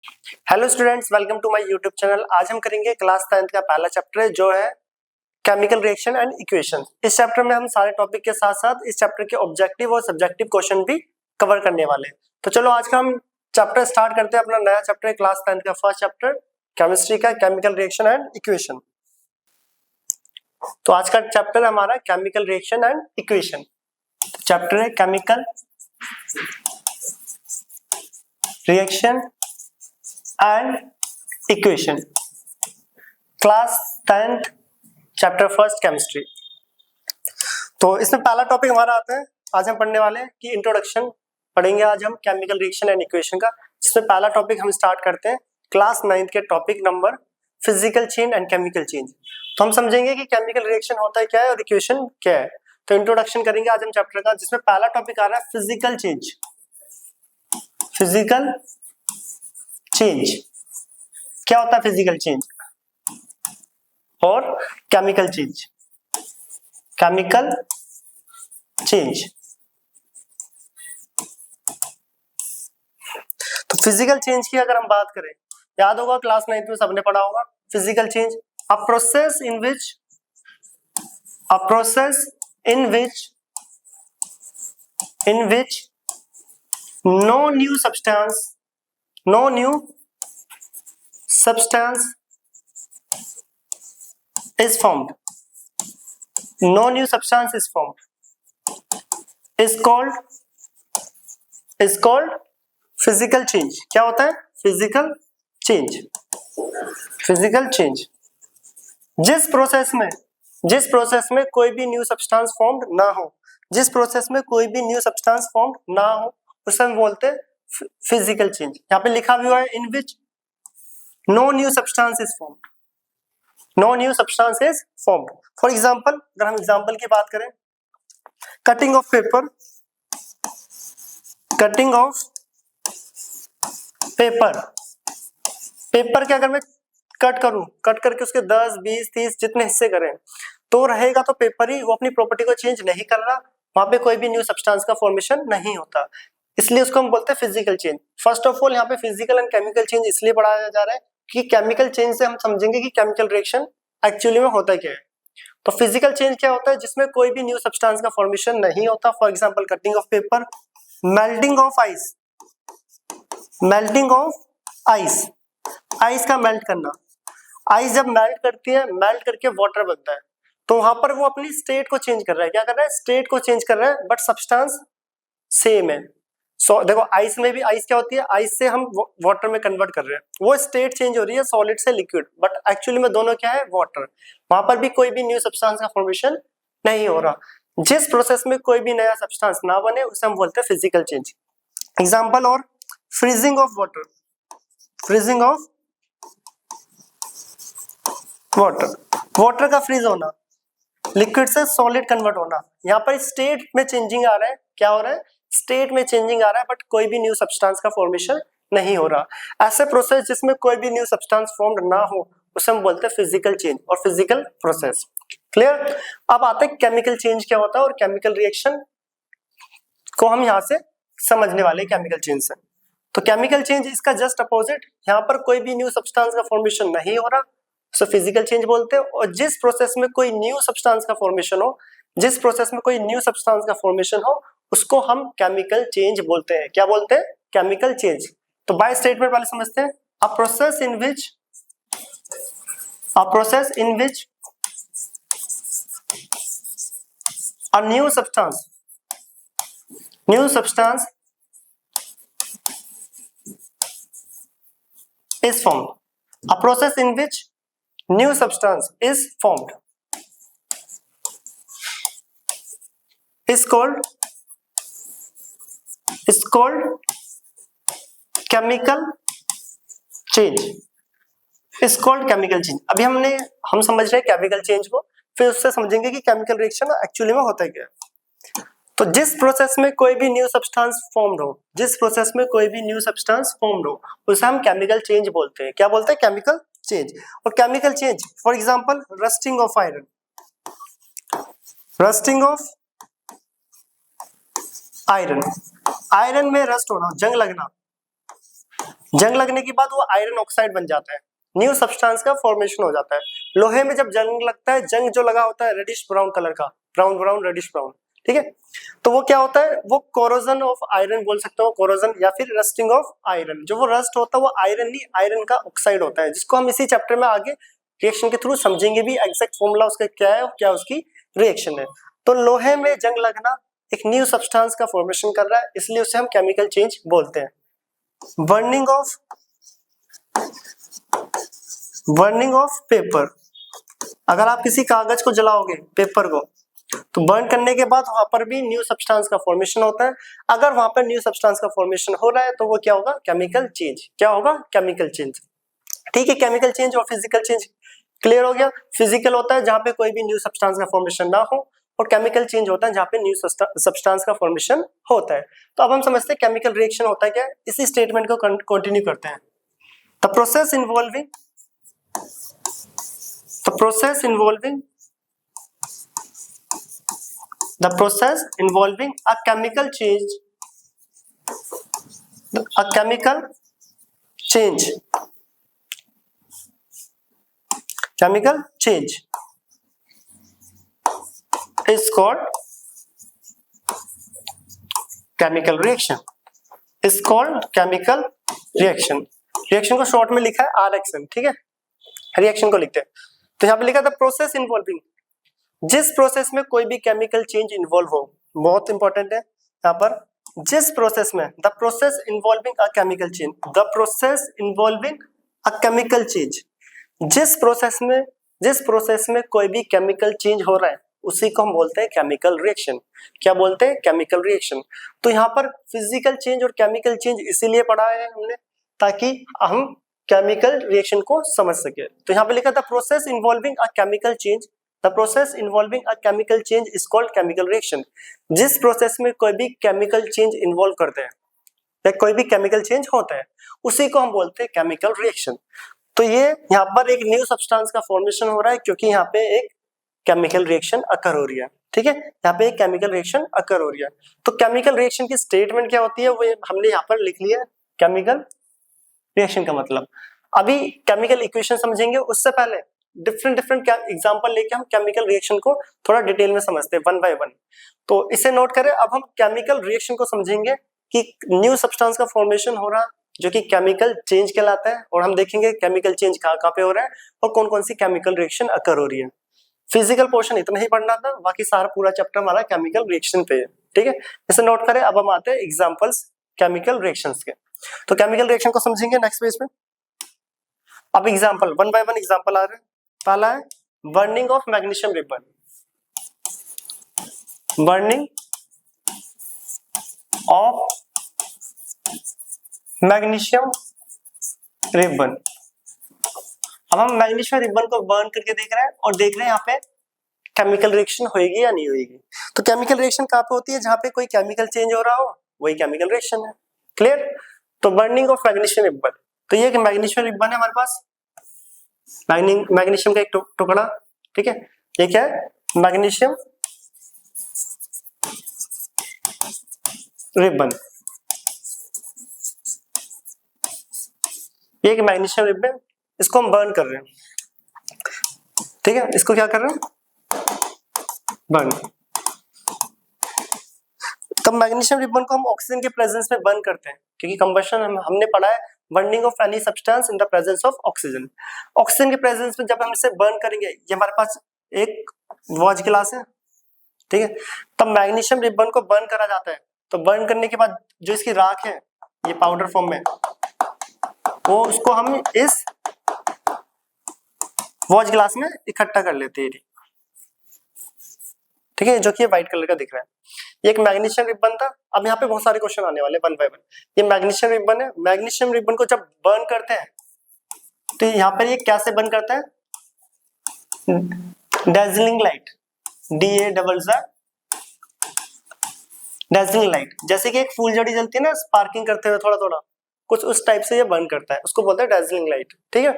Hello students, welcome to my YouTube channel. आज हम करेंगे क्लास 10th का पहला चैप्टर जो है केमिकल रिएक्शन एंड इक्वेशन। इस चैप्टर में हम सारे टॉपिक के साथ साथ इस चैप्टर के ऑब्जेक्टिव और सब्जेक्टिव क्वेश्चन भी कवर करने वाले हैं। तो चलो आज का हम चैप्टर स्टार्ट करते हैं। अपना नया चैप्टर क्लास 10th का फर्स्ट चैप्टर केमिस्ट्री का केमिकल रिएक्शन एंड इक्वेशन। तो आज का चैप्टर हमारा chemical reaction and equation. Chapter है chemical reaction and equation, class 10th chapter first chemistry. तो इसमें पहला टॉपिक हमारा आता है, आज हम पढ़ने वाले हैं कि इंट्रोडक्शन पढ़ेंगे आज हम केमिकल रिएक्शन एंड इक्वेशन का। जिसमें पहला टॉपिक हम स्टार्ट करते हैं क्लास 9th के topic number physical change and chemical change. तो हम समझेंगे कि केमिकल रिएक्शन होता है क्या है और इक्वेशन क्या है। तो इंट्रोडक्शन करेंगे आज हम चैप्टर का, जिसमें पहला टॉपिक आ रहा है फिजिकल चेंज। फिजिकल चेंज क्या होता है? फिजिकल चेंज और केमिकल चेंज। केमिकल चेंज तो फिजिकल चेंज की अगर हम बात करें, याद होगा क्लास 9th में सबने पढ़ा होगा physical change a process in which no new substance is formed is called physical change. क्या होता है? फिजिकल चेंज जिस प्रोसेस में कोई भी न्यू सब्सटेंस फॉर्म्ड ना हो, उसे हम बोलते हैं फिजिकल चेंज। यहाँ पे लिखा भी हुआ है in which no new substance is formed. For example, अगर हम एग्जाम्पल की बात करें, कटिंग ऑफ पेपर के अगर मैं कट करके उसके 10, 20, 30 जितने हिस्से करें तो रहेगा तो पेपर ही, वो अपनी प्रॉपर्टी को चेंज नहीं कर रहा, वहां पे कोई भी न्यू सब्सटेंस का फॉर्मेशन नहीं होता, इसलिए उसको हम बोलते हैं physical change. First of all यहाँ पे फिजिकल एंड केमिकल चेंज इसलिए पढ़ाया जा रहा है कि केमिकल चेंज से हम समझेंगे कि केमिकल रिएक्शन एक्चुअली में होता क्या है। तो फिजिकल चेंज क्या होता है? जिसमें कोई भी न्यू सब्सटेंस का फॉर्मेशन नहीं होता। For example cutting of paper, melting of ice का मेल्ट करना। आइस जब मेल्ट करती है, मेल्ट करके वाटर बनता है, तो वहां पर वो अपनी स्टेट को चेंज कर रहा है। क्या कर रहा है? स्टेट को चेंज कर रहा है, बट सब्सटेंस सेम है। देखो आइस में भी, आइस क्या होती है? आइस से हम वाटर में कन्वर्ट कर रहे हैं, वो स्टेट चेंज हो रही है सॉलिड से लिक्विड, बट एक्चुअली में दोनों क्या है? वाटर। वहां पर भी कोई भी न्यू सब्सटेंस का फॉर्मेशन नहीं हो रहा। जिस प्रोसेस में कोई भी नया सब्सटेंस ना बने उसे हम बोलते हैं फिजिकल चेंज। एग्जाम्पल और फ्रीजिंग ऑफ वाटर का फ्रीज होना, लिक्विड से सॉलिड कन्वर्ट होना। यहाँ पर स्टेट में चेंजिंग आ रहा है। क्या हो रहा है? स्टेट में चेंजिंग आ रहा है, बट कोई भी न्यू सब्सटेंस का फॉर्मेशन नहीं हो रहा। ऐसे प्रोसेस जिसमें कोई भी न्यू सब्सटेंस फॉर्म्ड ना हो उसे हम बोलते हैं फिजिकल चेंज और फिजिकल प्रोसेस। क्लियर? अब आते हैं केमिकल चेंज क्या होता है और केमिकल रिएक्शन को हम यहाँ से समझने वाले केमिकल चेंज से। तो केमिकल चेंज इसका जस्ट अपोजिट, यहाँ पर कोई भी न्यू सब्सटेंस का फॉर्मेशन नहीं हो रहा, सो फिजिकल चेंज बोलते हैं। और जिस प्रोसेस में कोई न्यू सब्सटेंस का फॉर्मेशन हो, उसको हम केमिकल चेंज बोलते हैं। क्या बोलते हैं? Chemical change. तो बाय स्टेटमेंट वाले समझते हैं। अ process in which a new substance is formed. A process in which new substance is formed is called chemical change. अभी हम समझ रहे हैं केमिकल चेंज को, फिर उससे समझेंगे कि केमिकल रिएक्शन एक्चुअली में होता है क्या। तो जिस प्रोसेस में कोई भी न्यू सब्सटेंस फॉर्म्ड हो, उसे हम केमिकल चेंज बोलते हैं। क्या बोलते हैं? Chemical change. और chemical change for example rusting of iron में रस्ट होना, जंग लगना, जंग लगने के बाद वो आयरन ऑक्साइड बन जाता है, न्यू सब्सटेंस का फॉर्मेशन हो जाता है। लोहे में जब जंग लगता है, जंग जो लगा होता है रेडिश ब्राउन कलर का, ब्राउन ब्राउन रेडिश ब्राउन, ठीक है, तो वो क्या होता है, वो कोरोजन ऑफ आयरन बोल सकते हो, कोरोजन या फिर रस्टिंग ऑफ आयरन। जो वो रस्ट होता है वो आयरन नहीं, आयरन का ऑक्साइड होता है, जिसको हम इसी चैप्टर में आगे रिएक्शन के थ्रू समझेंगे भी, एग्जैक्ट फॉर्मूला उसका क्या है और क्या उसकी रिएक्शन है। तो लोहे में जंग लगना एक न्यू सब्सटेंस का फॉर्मेशन कर रहा है, इसलिए उसे हम केमिकल चेंज बोलते हैं। बर्निंग ऑफ पेपर, अगर आप किसी कागज को जलाओगे, पेपर को, तो बर्न करने के बाद वहां पर भी न्यू सब्सटेंस का फॉर्मेशन होता है। अगर वहां पर न्यू सब्सटेंस का फॉर्मेशन हो रहा है तो वो क्या होगा, केमिकल चेंज। क्या होगा, केमिकल चेंज। ठीक है, केमिकल चेंज और फिजिकल चेंज क्लियर हो गया। फिजिकल होता है जहां पे कोई भी न्यू सब्सटेंस का फॉर्मेशन ना हो, और केमिकल चेंज होता है जहां पे न्यू सब्सटेंस का फॉर्मेशन होता है। तो अब हम समझते हैं केमिकल रिएक्शन होता है क्या। इसी स्टेटमेंट को कंटिन्यू करते हैं। The process involving a chemical change is called chemical reaction, reaction को शॉर्ट में लिखा है RXM, ठीक है, रिएक्शन को लिखते हैं। तो यहाँ पे लिखा था प्रोसेस इन्वॉल्विंग, जिस प्रोसेस में कोई भी केमिकल चेंज इन्वॉल्व हो, बहुत इंपॉर्टेंट है यहाँ पर, जिस प्रोसेस में, the process involving a chemical change, जिस प्रोसेस में कोई भी केमिकल चेंज हो रहा है उसी को हम बोलते हैं केमिकल रिएक्शन। क्या बोलते हैं, केमिकल रिएक्शन। तो यहाँ पर फिजिकल चेंज और केमिकल चेंज इसीलिए पढ़ा है हमने ताकि हम केमिकल रिएक्शन को समझ सके। तो यहाँ पे लिखा था process involving a chemical change, the process involving a chemical change is called chemical reaction. जिस प्रोसेस में कोई भी केमिकल चेंज इन्वॉल्व करते हैं या कोई भी केमिकल चेंज होता है उसी को हम बोलते हैं केमिकल रिएक्शन। तो ये यहाँ पर एक न्यू सब्सटेंस का फॉर्मेशन हो रहा है क्योंकि यहाँ पे एक केमिकल रिएक्शन अकर हो रही है, ठीक है, यहाँ पे एक केमिकल रिएक्शन अकर हो रही है। तो केमिकल रिएक्शन की स्टेटमेंट क्या होती है वो हमने यहाँ पर लिख लिया, केमिकल रिएक्शन का मतलब। अभी केमिकल इक्वेशन समझेंगे, उससे पहले डिफरेंट एग्जांपल लेके हम केमिकल रिएक्शन को थोड़ा डिटेल में समझते हैं, वन बाय वन। तो इसे नोट करें। अब हम केमिकल रिएक्शन को समझेंगे कि न्यू सब्सटेंस का फॉर्मेशन हो रहा जो कि केमिकल चेंज कहलाता है, और हम देखेंगे केमिकल चेंज कहाँ पे हो रहा है और कौन कौन सी केमिकल रिएक्शन अकर हो रही है। फिजिकल पोर्शन इतना ही पढ़ना था, बाकी सारा पूरा चैप्टर हमारा केमिकल रिएक्शन पे है, ठीक है, इसे नोट करें। अब हम आते हैं एग्जांपल्स केमिकल रिएक्शंस के। तो केमिकल रिएक्शन को समझेंगे नेक्स्ट पेज पे। अब example one by one example आ रहे हैं। पहला है burning of magnesium ribbon, burning of magnesium ribbon. अब हम मैग्नीशियम रिबन को बर्न करके देख रहे हैं और देख रहे हैं यहाँ पे केमिकल रिएक्शन होगी या नहीं होगी। तो केमिकल रिएक्शन कहाँ पे होती है, जहाँ पे कोई केमिकल चेंज हो रहा हो वही केमिकल रिएक्शन है, क्लियर। तो बर्निंग ऑफ मैग्नीशियम रिबन, तो ये मैग्नीशियम रिबन है हमारे पास, मैग्नीशियम का एक टुकड़ा, ठीक है, ये क्या है, मैग्नीशियम रिबन, ये मैग्नीशियम रिबन, इसको हम बर्न कर रहे हैं, ठीक है, इसको क्या कर रहे हैं, बर्न। तब मैग्नीशियम रिबन को हम ऑक्सीजन के प्रेजेंस में बर्न करते हैं, क्योंकि कंबशन हमने पढ़ा है burning of any substance in the presence of oxygen. Oxygen के प्रेजेंस में जब हम इसे बर्न करेंगे, ये हमारे पास एक वॉच गिलास है, ठीक है, तब मैग्नीशियम रिबन को बर्न करा जाता है। तो बर्न करने के बाद जो इसकी राख है ये पाउडर फॉर्म में, वो उसको हम इस वॉच गिलास में इकट्ठा कर लेते हैं, ठीक है, जो कि व्हाइट कलर का दिख रहा है। ये एक मैग्नीशियम रिबन था। अब यहाँ पे बहुत सारे क्वेश्चन आने वाले वन बाय वन। ये मैग्नीशियम रिबन है, मैग्नीशियम रिबन को जब बर्न करते हैं तो यहाँ पर ये कैसे बर्न करता है, dazzling light, DAZZ, dazzling light, जैसे कि एक फूलझड़ी जलती है ना स्पार्किंग करते हुए थोड़ा थोड़ा, कुछ उस टाइप से ये बर्न करता है, उसको बोलते हैं डेजलिंग लाइट, ठीक है।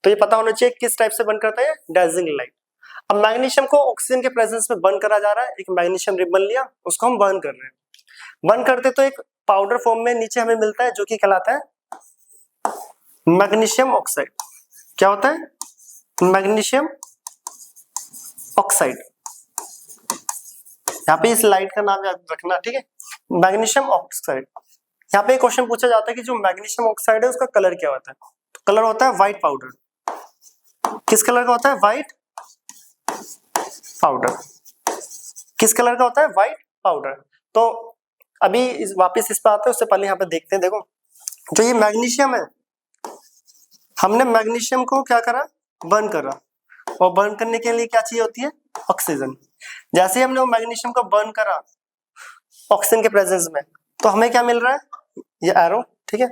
तो ये पता होना चाहिए किस टाइप से बर्न करता है, डेजलिंग लाइट। अब मैग्नीशियम को ऑक्सीजन के प्रेजेंस में बर्न करा जा रहा है, एक मैग्नीशियम रिबन लिया, उसको हम बर्न कर रहे हैं। बर्न करते तो एक पाउडर फॉर्म में नीचे हमें मिलता है जो कि कहलाता है मैग्नीशियम ऑक्साइड। क्या होता है? Magnesium oxide. यहाँ पे इस लाइट का नाम याद रखना, ठीक है, मैग्नीशियम ऑक्साइड। यहाँ पे एक क्वेश्चन पूछा जाता है कि जो मैग्नीशियम ऑक्साइड है उसका कलर क्या होता है? तो कलर होता है व्हाइट पाउडर। किस कलर का होता है? White powder. किस कलर का होता है? White powder. तो अभी वापस इस पे आते हैं, उससे पहले यहाँ पे देखते हैं। देखो जो ये मैग्नीशियम है, हमने मैग्नीशियम को क्या करा? बर्न करा, और बर्न करने के लिए क्या चाहिए होती है? ऑक्सीजन। जैसे ही हमने वो मैग्नीशियम को बर्न करा ऑक्सीजन के प्रेजेंस में, तो हमें क्या मिल रहा है? ये एरो, ठीक है,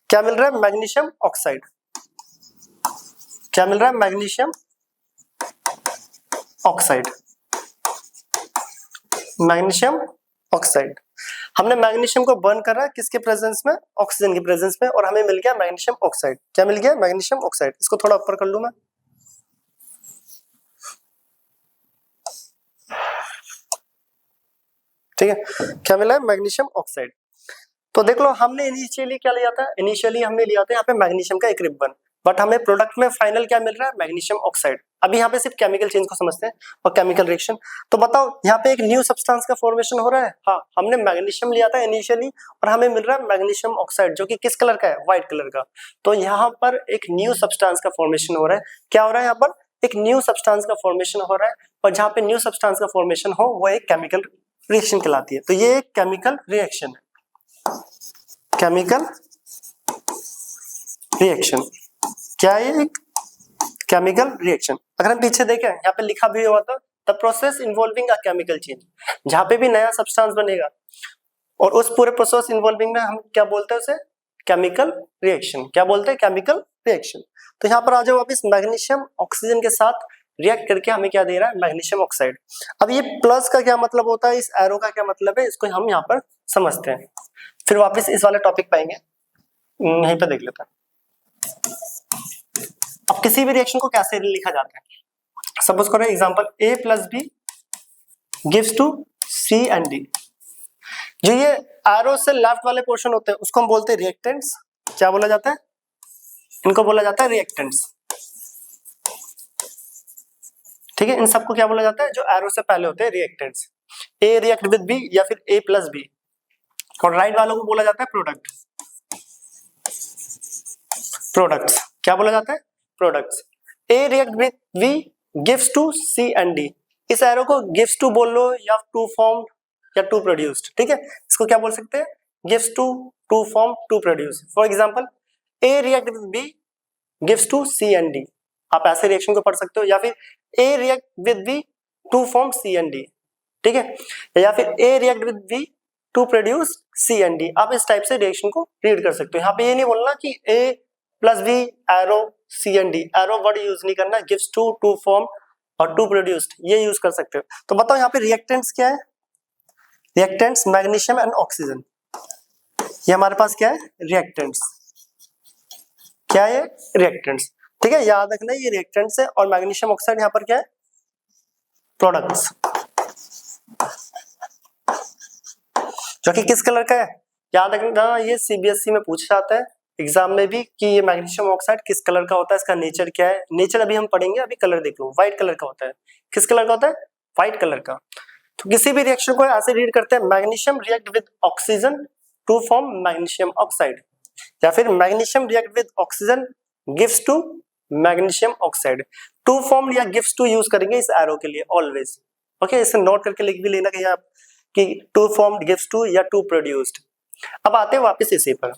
क्या मिल रहा है? Magnesium oxide. क्या मिल रहा है? Magnesium oxide. Magnesium oxide. हमने मैग्नीशियम को बर्न करा किसके प्रेजेंस में? ऑक्सीजन के प्रेजेंस में, और हमें मिल गया मैग्नीशियम ऑक्साइड। क्या मिल गया? Magnesium oxide. इसको थोड़ा ऊपर कर लूं मैं, ठीक है, क्या मिला है? Magnesium oxide. तो देख लो, हमने इनिशियली क्या लिया था? इनिशियली हमने लिया था यहाँ पे मैग्नीशियम का एक रिबन, बट हमें प्रोडक्ट में फाइनल क्या मिल रहा है? Magnesium oxide. अभी यहाँ पे सिर्फ केमिकल चेंज को समझते हैं और केमिकल रिएक्शन। तो बताओ यहाँ पे एक न्यू सब्सटेंस का फॉर्मेशन हो रहा है। हाँ, हमने मैग्नीशियम लिया था इनिशियली और हमें मिल रहा है मैग्नीशियम ऑक्साइड, जो कि किस कलर का है? व्हाइट कलर का। तो यहाँ पर एक न्यू सब्सटेंस का फॉर्मेशन हो रहा है। क्या हो रहा है यहाँ पर? एक न्यू सब्सटेंस का फॉर्मेशन हो रहा है, और जहाँ पे न्यू सब्सटेंस का फॉर्मेशन हो वो एक केमिकल रिएक्शन कहलाती है। तो ये एक केमिकल रिएक्शन है। केमिकल रिएक्शन क्या है? एक केमिकल रिएक्शन। अगर हम पीछे देखें, यहाँ पे लिखा भी हुआ था the process involving a chemical change. जहां पे भी नया सब्सटेंस बनेगा और उस पूरे प्रोसेस इन्वॉल्विंग में हम क्या बोलते हैं? उसे केमिकल रिएक्शन। क्या बोलते हैं? Chemical reaction. तो यहाँ पर आ जाओ वापिस, मैग्नीशियम ऑक्सीजन के साथ रिएक्ट करके हमें क्या दे रहा है? Magnesium oxide. अब ये प्लस का क्या मतलब होता है? इस एरो का क्या मतलब है? इसको हम यहाँ पर समझते हैं, फिर वापस इस वाले टॉपिक पे आएंगे। यहीं पे देख लेते हैं। अब किसी भी रिएक्शन को कैसे लिखा जाता है? सपोज करो example A plus B gives to C and D। जो ये एरो से लेफ्ट वाले पोर्शन होते हैं उसको हम बोलते हैं रिएक्टेंट्स। क्या बोला जाता है? इनको बोला जाता है रिएक्टेंट्स, ठीक है। इन सबको क्या बोला जाता है? जो एरो से पहले होते हैं reactants. A react with B या फिर A प्लस बी, और राइट वालों को बोला जाता है प्रोडक्ट। प्रोडक्ट्स क्या बोला जाता है? Products. A react with V gives to C and D। इस एरो को गिव्स टू बोल लो या टू फॉर्म या टू प्रोड्यूस्ड, ठीक है। इसको क्या बोल सकते हैं? Gives to, to form, to produce. For example A react with B gives to C and D। आप ऐसे रिएक्शन को पढ़ सकते हो, या फिर A react with B to form C and D, ठीक है, या फिर A react with B to produce C and D। आप इस टाइप से रिएक्शन को रीड कर सकते हो। यहाँ पे ये नहीं बोलना कि A plus B arrow C and D, arrow word use नहीं करना। गिव्स टू, टू फॉर्म और टू प्रोड्यूस्ड, ये यूज कर सकते हो। तो बताओ यहाँ पे रिएक्टेंट्स क्या है? रिएक्टेंट्स मैग्नीशियम एंड ऑक्सीजन, ये हमारे पास क्या है? रिएक्टेंट्स। क्या है? रिएक्टेंट्स, ठीक है, याद रखना ये रिएक्टेंट्स है। और मैग्नीशियम ऑक्साइड यहाँ पर क्या है? प्रोडक्ट्स, जो कि किस कलर का है? याद रखना, ये CBSE में पूछा जाता है एग्जाम में भी कि ये मैग्नीशियम ऑक्साइड किस कलर का होता है, इसका नेचर क्या है। नेचर अभी हम पढ़ेंगे, अभी कलर देख लो। व्हाइट कलर का होता है। किस कलर का होता है? व्हाइट कलर का। तो किसी भी रिएक्शन को ऐसे रीड करते हैं, magnesium react with oxygen to form magnesium oxide, या फिर magnesium react with oxygen gives to magnesium oxide. To form या गिव्स टू यूज करेंगे इस एरो के लिए ऑलवेज, ओके। इसे नोट करके लिख भी लेना कहीं आप कि टू फॉर्म गिव्स टू या टू प्रोड्यूस्ड। अब आते हैं वापस इसी पर।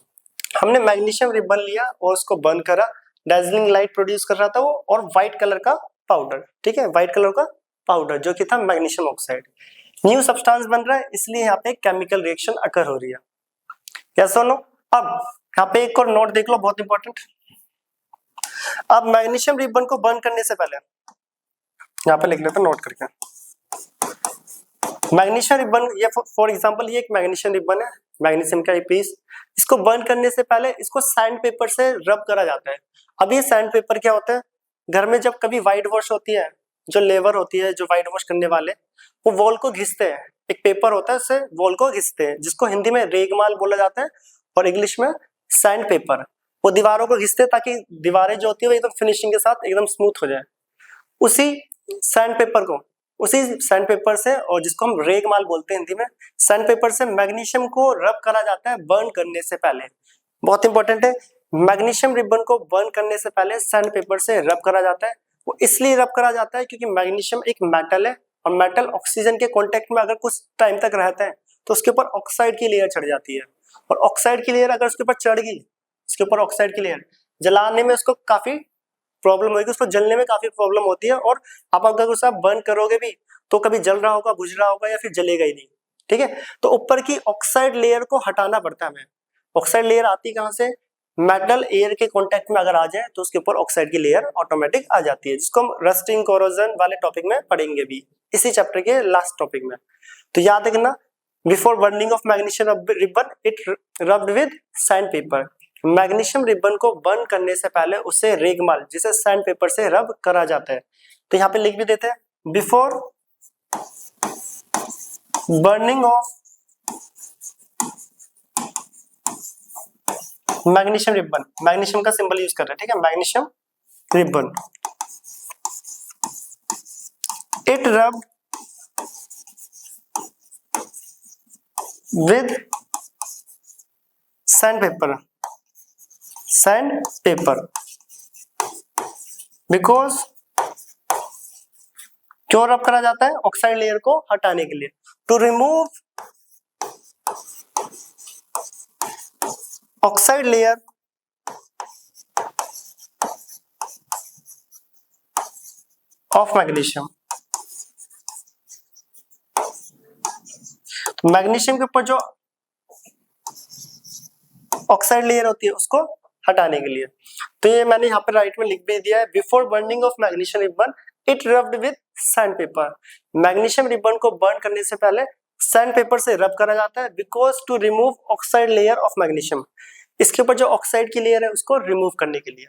हमने मैग्नीशियम रिबन लिया और उसको बर्न करा, डार्जिलिंग लाइट प्रोड्यूस कर रहा था वो, और व्हाइट कलर का पाउडर, ठीक है, व्हाइट कलर का पाउडर जो कि था मैग्नीशियम ऑक्साइड। न्यू सब्सटेंस बन रहा है, इसलिए यहाँ पे केमिकल रिएक्शन अकर हो रही है। यस और नो? अब यहाँ पे एक और नोट देख लो, बहुत इंपॉर्टेंट। अब मैग्नीशियम रिबन को बर्न करने से पहले यहाँ पे लिख लेते हैं नोट करके। मैग्नीशियम रिबन, ये फॉर एग्जांपल ये एक मैग्नीशियम रिबन है, मैग्नीशियम का एक पीस। इसको बर्न करने से पहले इसको सैंड पेपर से रब करा जाता है। अब ये सैंड पेपर क्या होता है? घर में जब कभी व्हाइट वॉश होती है, जो लेबर होती है, जो व्हाइट वॉश करने वाले, वो वॉल को घिसते हैं। एक पेपर होता है, उससे वॉल को घिसते हैं, जिसको हिंदी में रेगमाल बोला जाता है और इंग्लिश में सैंड पेपर। वो दीवारों को घिसते ताकि दीवारें जो होती है वो एकदम फिनिशिंग के साथ एकदम स्मूथ हो जाए। उसी सैंड पेपर को, उसी सैंड पेपर से, और जिसको हम रेगमाल बोलते हैं हिंदी में, सैंड पेपर से मैग्नीशियम को रब करा जाता है बर्न करने से पहले। बहुत इंपॉर्टेंट है, मैग्नीशियम रिबन को बर्न करने से पहले सैंड पेपर से रब करा जाता है। वो इसलिए रब करा जाता है क्योंकि मैग्नीशियम एक मेटल है, और मेटल ऑक्सीजन के कांटेक्ट में अगर कुछ टाइम तक रहता है तो उसके ऊपर ऑक्साइड की लेयर चढ़ जाती है, और ऑक्साइड की लेयर अगर उसके ऊपर चढ़ गई, उसके ऊपर ऑक्साइड की लेयर, जलाने में उसको काफी प्रॉब्लम होगी, उसको जलने में काफी प्रॉब्लम होती है, और आप अगर उसे आप बर्न करोगे भी तो कभी जल रहा होगा, बुझ रहा होगा, या फिर जलेगा ही नहीं। ठीक है, तो ऊपर की ऑक्साइड लेयर को हटाना पड़ता है हमें। ऑक्साइड लेयर आती कहां से? मेटल एयर के कांटेक्ट में अगर आ जाए तो उसके ऊपर ऑक्साइड की लेयर ऑटोमेटिक आ जाती है, जिसको हम रस्टिंग कोरोजन वाले टॉपिक में पढ़ेंगे भी, इसी चैप्टर के लास्ट टॉपिक में। तो याद रखना, before burning of magnesium ribbon it rubbed with sand paper. Magnesium ribbon को बर्न करने से पहले उसे रेगमाल, जिसे सैंड पेपर से रब करा जाता है। तो यहाँ पे लिख भी देते हैं, before burning of magnesium ribbon, magnesium का सिंबल यूज कर रहे हैं, ठीक है, मैग्नीशियम रिबन, इट रब with sand paper, sand paper, because क्यों रब करा जाता है? ऑक्साइड लेयर को हटाने के लिए, to remove oxide layer of magnesium. Magnesium के ऊपर जो ऑक्साइड लेयर होती है उसको हटाने के लिए। तो ये मैंने यहाँ पे राइट में लिख भी दिया है, before burning of magnesium ribbon it rubbed with sand paper. Magnesium ribbon को बर्न करने से पहले सैंड पेपर से रब करा जाता है, because to remove oxide layer of magnesium, इसके ऊपर जो ऑक्साइड की लेयर है उसको रिमूव करने के लिए।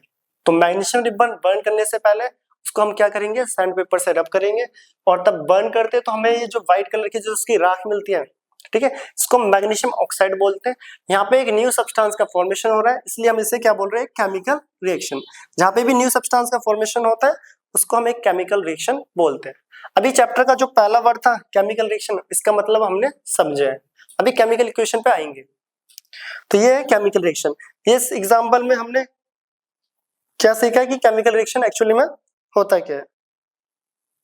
तो मैग्नीशियम रिबन बर्न करने से पहले उसको हम क्या करेंगे? सैंड पेपर से रब करेंगे, और तब बर्न करते हैं तो हमें ये जो व्हाइट कलर की जो उसकी राख मिलती है, ठीक है, इसको मैग्नीशियम ऑक्साइड बोलते हैं। यहाँ पे एक न्यू सब्सटेंस का फॉर्मेशन हो रहा है, इसलिए हम इसे क्या बोल रहे हैं? Chemical reaction. जहाँ पे भी न्यू सब्सटेंस का फॉर्मेशन होता है उसको हम एक केमिकल रिएक्शन बोलते हैं। अभी चैप्टर का जो पहला वर्ड था केमिकल रिएक्शन, इसका मतलब हमने समझा है। अभी केमिकल इक्वेशन पे आएंगे। तो ये है केमिकल रिएक्शन। इस एग्जाम्पल में हमने क्या सीखा है कि केमिकल रिएक्शन एक्चुअली में होता है क्या है।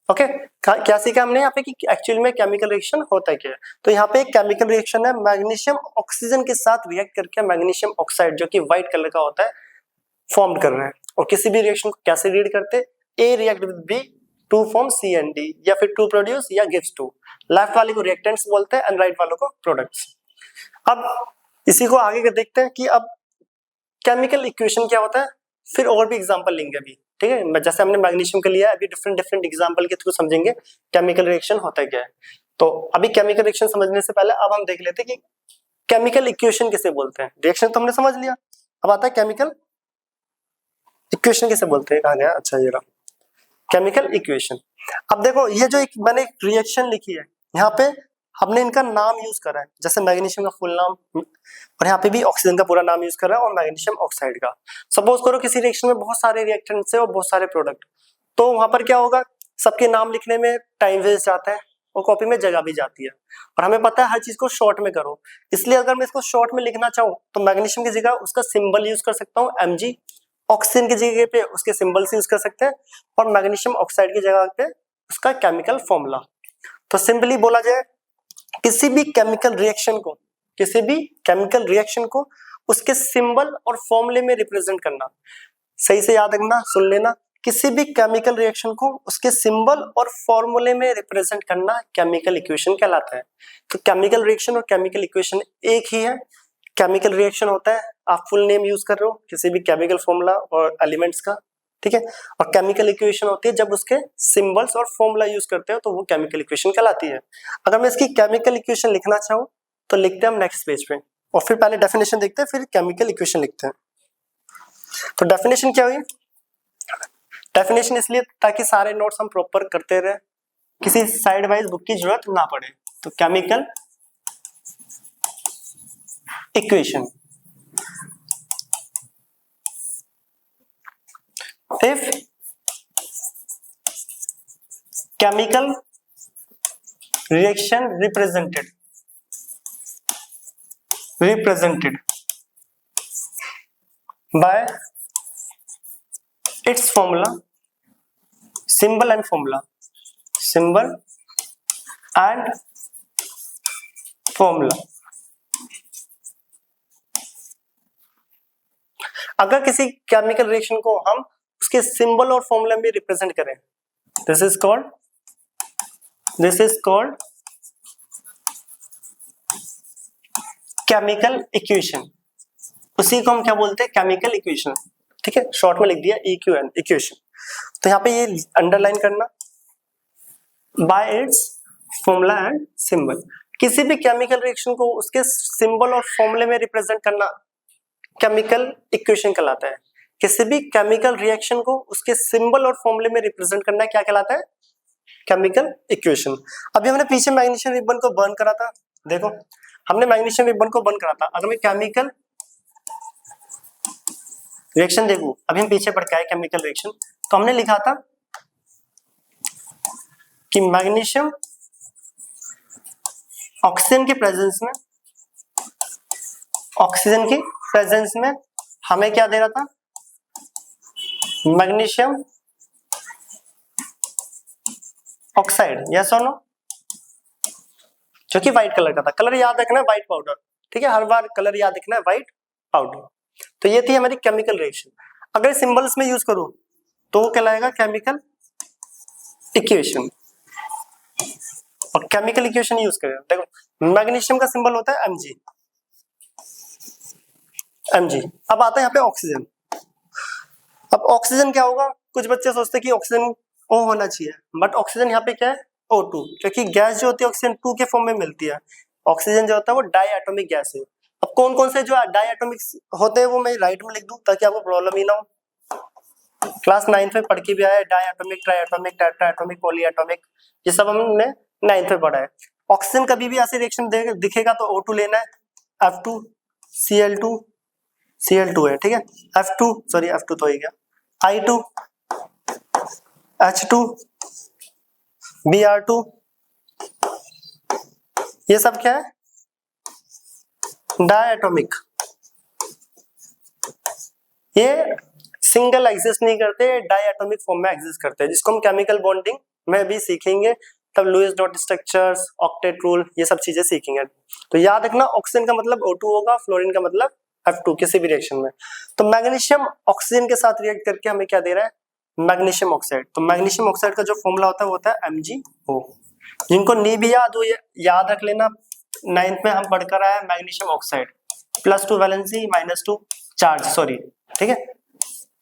ओके, क्या सीखा हमने यहाँ पे कि एक्चुअली में केमिकल रिएक्शन होता है क्या है। तो यहाँ पे एक केमिकल रिएक्शन है, मैग्नीशियम ऑक्सीजन के साथ रिएक्ट करके मैग्नीशियम ऑक्साइड जो कि व्हाइट कलर का होता है फॉर्म कर रहे हैं। और किसी भी रिएक्शन को कैसे रीड करते हैं? A react with B to form C and D, या फिर टू प्रोड्यूस या गिव्स टू। लेफ्ट वाले को रिएक्टेंट्स बोलते हैं एंड राइट वालों को प्रोडक्ट्स। अब इसी को आगे देखते हैं कि अब केमिकल इक्वेशन क्या होता है, फिर और भी एग्जांपल लेंगे अभी, ठीक है। जैसे हमने मैग्नीशियम का लिया, अभी डिफरेंट डिफरेंट एग्जांपल के थ्रू समझेंगे केमिकल रिएक्शन होता है क्या है। तो अभी केमिकल रिएक्शन समझने से पहले अब हम देख लेते हैं कि केमिकल इक्वेशन किसे बोलते हैं। रिएक्शन तो हमने समझ लिया, अब आता है केमिकल इक्वेशन किसे बोलते हैं। कहा गया, अच्छा ये रहा केमिकल इक्वेशन। अब देखो ये जो मैंने एक रिएक्शन लिखी है, यहाँ पे हमने इनका नाम यूज करा है, जैसे मैग्नीशियम का फुल नाम, और यहाँ पे भी ऑक्सीजन का पूरा नाम यूज करा है, और मैग्नीशियम ऑक्साइड का। सपोज करो किसी रिएक्शन में बहुत सारे रिएक्टेंट्स है और बहुत सारे प्रोडक्ट, तो वहां पर क्या होगा, सबके नाम लिखने में टाइम वेस्ट जाता है और कॉपी में जगह भी जाती है, और हमें पता है हर चीज को शॉर्ट में करो। इसलिए अगर मैं इसको शॉर्ट में लिखना चाहूँ तो मैग्नीशियम की जगह उसका सिंबल यूज कर सकता हूँ Mg, ऑक्सीजन की जगह पे उसके सिंबल्स यूज कर सकते हैं, और मैग्नीशियम ऑक्साइड की जगह पे उसका केमिकल फॉर्मूला। तो सिंपली बोला जाए, किसी भी केमिकल रिएक्शन को उसके सिंबल और फॉर्मूले में रिप्रेजेंट करना। सही से याद रखना, सुन लेना, किसी भी केमिकल रिएक्शन को उसके सिंबल और फॉर्मूले में रिप्रेजेंट करना केमिकल इक्वेशन कहलाता है। तो केमिकल रिएक्शन और केमिकल इक्वेशन एक ही है। केमिकल रिएक्शन होता है, आप फुल नेम यूज कर रहे हो किसी भी केमिकल फॉर्मूला और एलिमेंट्स का, ठीक है, और केमिकल इक्वेशन होती है जब उसके सिंबल्स और फॉर्मूला यूज करते हो तो वो केमिकल इक्वेशन कहलाती है। अगर मैं इसकी केमिकल इक्वेशन लिखना चाहूँ तो लिखते हैं हम नेक्स्ट पेज पे, और फिर पहले डेफिनेशन देखते हैं, फिर केमिकल इक्वेशन लिखते हैं। तो डेफिनेशन क्या हुई? डेफिनेशन इसलिए ताकि सारे नोट्स हम प्रॉपर करते रहे, किसी साइड वाइज बुक की जरूरत ना पड़े। तो chemical equation, if chemical reaction represented by its formula, symbol and formula, symbol and formula. अगर किसी केमिकल रिएक्शन को हम उसके सिंबल और फॉर्मूला में रिप्रेजेंट करें, this is called chemical equation. उसी को हम क्या बोलते हैं? Chemical equation. ठीक है, शॉर्ट में लिख दिया EQN, इक्वेशन. तो यहाँ पे ये अंडरलाइन करना, bye it's formula and symbol. किसी भी केमिकल रिएक्शन को उसके सिंबल और फॉर्मूले में रिप्रेजेंट करना केमिकल इक्वेशन कहलाता है. किसी भी केमिकल रिएक्शन को उसके सिंबल और फॉर्मूले में रिप्रेजेंट करना क्या कहलाता है? Chemical equation. अभी हमने पीछे मैग्नीशियम रिबन को बर्न करा था. देखो, हमने मैग्नीशियम रिबन को बर्न करा था. अगर मैं केमिकल रिएक्शन देखो, अभी हम पीछे पढ़ के आए केमिकल रिएक्शन, तो हमने लिखा था कि मैग्नीशियम ऑक्सीजन के प्रेजेंस में हमें क्या दे रहा था? Magnesium oxide. यस और नो? जो कि व्हाइट कलर का था. कलर याद रखना है, व्हाइट पाउडर. ठीक है, हर बार कलर याद रखना है, व्हाइट पाउडर. तो ये थी हमारी केमिकल रिएक्शन. अगर सिंबल्स में यूज करूं तो वो कहलाएगा केमिकल इक्वेशन. और केमिकल इक्वेशन यूज करें, देखो मैग्नीशियम का सिंबल होता है Mg. अब आता है यहाँ पे ऑक्सीजन. अब ऑक्सीजन क्या होगा? कुछ बच्चे सोचते हैं कि ऑक्सीजन O होना चाहिए, बट ऑक्सीजन यहाँ पे क्या है? O2, क्योंकि गैस जो होती है ऑक्सीजन 2 के फॉर्म में मिलती है. ऑक्सीजन जो होता है वो डाई एटॉमिक गैस है. अब कौन कौन से जो डाई एटॉमिक होते हैं वो मैं राइट में लिख दूं ताकि आपको प्रॉब्लम ही ना हो. क्लास 9th में पढ़ के भी आया, diatomic, triatomic, tetraatomic, polyatomic, ये सब हमने 9th में पढ़ा है. ऑक्सीजन कभी भी ऐसी रिएक्शन दिखेगा तो O2 लेना है. F2 Cl2 है. ठीक है, F2 तो ही गया. I2 H2 Br2, ये सब क्या है? डायटोमिक. ये सिंगल एग्जिस्ट नहीं करते, डायटोमिक फॉर्म में एग्जिस्ट करते हैं, जिसको हम केमिकल बॉन्डिंग में भी सीखेंगे. तब Lewis dot structures, octet rule, ये सब चीजें सीखेंगे. तो याद रखना, ऑक्सीजन का मतलब O2 होगा, फ्लोरीन का मतलब F2 किसी भी रिएक्शन में. तो मैग्नीशियम ऑक्सीजन के साथ रिएक्ट करके हमें क्या दे रहा है? Magnesium oxide. तो मैग्नीशियम ऑक्साइड का जो फॉर्मूला होता है वो होता है MgO. जिनको नहीं भी याद हो ये याद रख लेना. 9th में हम पढ़कर आए magnesium oxide, +2 valency -2 charge, sorry. ठीक है,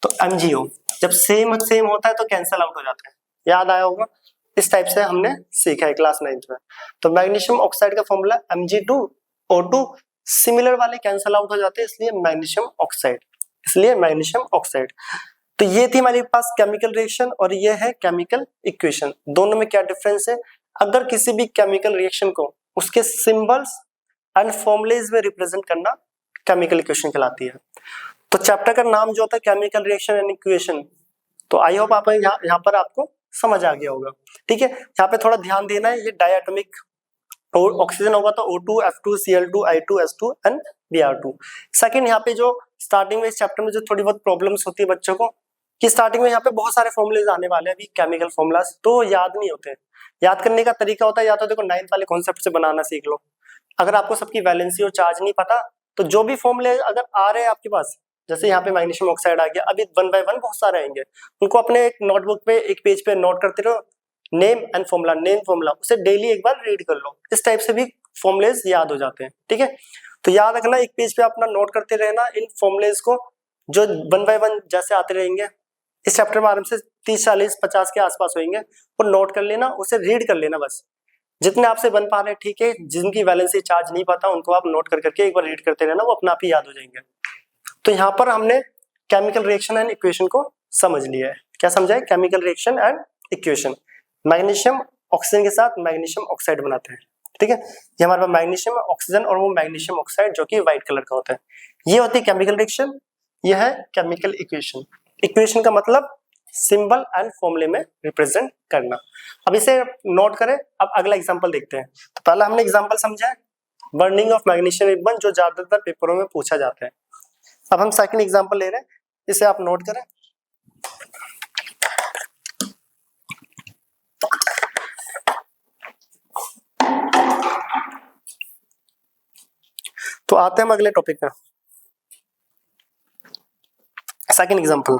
तो MgO जब सेम होता है तो कैंसिल आउट हो जाता है. याद आया होगा, इस टाइप से हमने सीखा है क्लास 9th में. तो मैग्नीशियम ऑक्साइड का फॉर्मूला Mg2O2, सिमिलर वाले कैंसिल आउट हो जाते हैं, इसलिए मैग्नीशियम ऑक्साइड. तो ये थी हमारे पास केमिकल रिएक्शन और ये है केमिकल इक्वेशन. दोनों में क्या डिफरेंस है? अगर किसी भी केमिकल रिएक्शन को उसके सिंबल्स एंड फॉर्मूलेज में रिप्रेजेंट करना केमिकल इक्वेशन कहलाती है. तो चैप्टर का नाम जो होता है केमिकल रिएक्शन एंड इक्वेशन. तो आई होप आप यहाँ पर आपको समझ आ गया होगा. ठीक है, यहाँ पे थोड़ा ध्यान देना है. ये डायटोमिक ऑक्सीजन होगा तो O2 F2 Cl2 I2 S2 and Br2. Second, यहाँ पे जो स्टार्टिंग में इस चैप्टर में जो थोड़ी बहुत प्रॉब्लम्स होती है बच्चों को कि स्टार्टिंग में यहाँ पे बहुत सारे फॉर्मूलेज आने वाले हैं अभी, केमिकल फॉर्मूलाज, तो याद नहीं होते. याद करने का तरीका होता है या तो देखो 9th वाले कॉन्सेप्ट से बनाना सीख लो. अगर आपको सबकी वैलेंसी और चार्ज नहीं पता तो जो भी फॉर्मूले अगर आ रहे हैं आपके पास, जैसे यहाँ पे मैग्नीशियम ऑक्साइड आ गया, अभी 1 बाय 1 बहुत सारे आएंगे, उनको अपने एक नोटबुक पे एक पेज पे नोट करते रहो. नेम फॉर्मूला उसे डेली एक बार रीड कर लो. इस टाइप से भी फॉर्मूलेज याद हो जाते हैं. ठीक है, तो याद रखना, एक पेज पे अपना नोट करते रहना इन फॉर्मूलेज को, जो 1 बाय 1 जैसे आते रहेंगे. इस चैप्टर में आराम से 30 40 50 के आसपास होंगे, वो नोट कर लेना, उसे रीड कर लेना बस. जितने आपसे बन पा रहे हैं ठीक है, जिनकी वैलेंसी चार्ज नहीं पता उनको आप नोट कर करके एक बार रीड करते रहना, वो अपना आप ही याद हो जाएंगे. तो यहाँ पर हमने केमिकल रिएक्शन एंड इक्वेशन को समझ लिया है. क्या समझा है? Chemical reaction and equation. Magnesium oxygen के साथ मैग्नीशियम ऑक्साइड बनाते हैं. ठीक है, ये हमारे पास मैग्नीशियम ऑक्सीजन और वो मैग्नीशियम ऑक्साइड जो कि व्हाइट कलर का होता है. ये होती है केमिकल रिएक्शन, ये है केमिकल इक्वेशन. इक्वेशन का मतलब सिंबल एंड फॉर्मूले में रिप्रेजेंट करना। अब इसे नोट करें। अब अगला एग्जांपल देखते हैं। तो पहला हमने एग्जांपल समझा है बर्निंग ऑफ मैग्नीशियम रिबन, जो ज्यादातर पेपरों में पूछा जाता है। अब हम सेकंड एग्जांपल ले रहे हैं, इसे आप नोट करें। तो आते हैं हम अगले टॉपिक पे। Second example,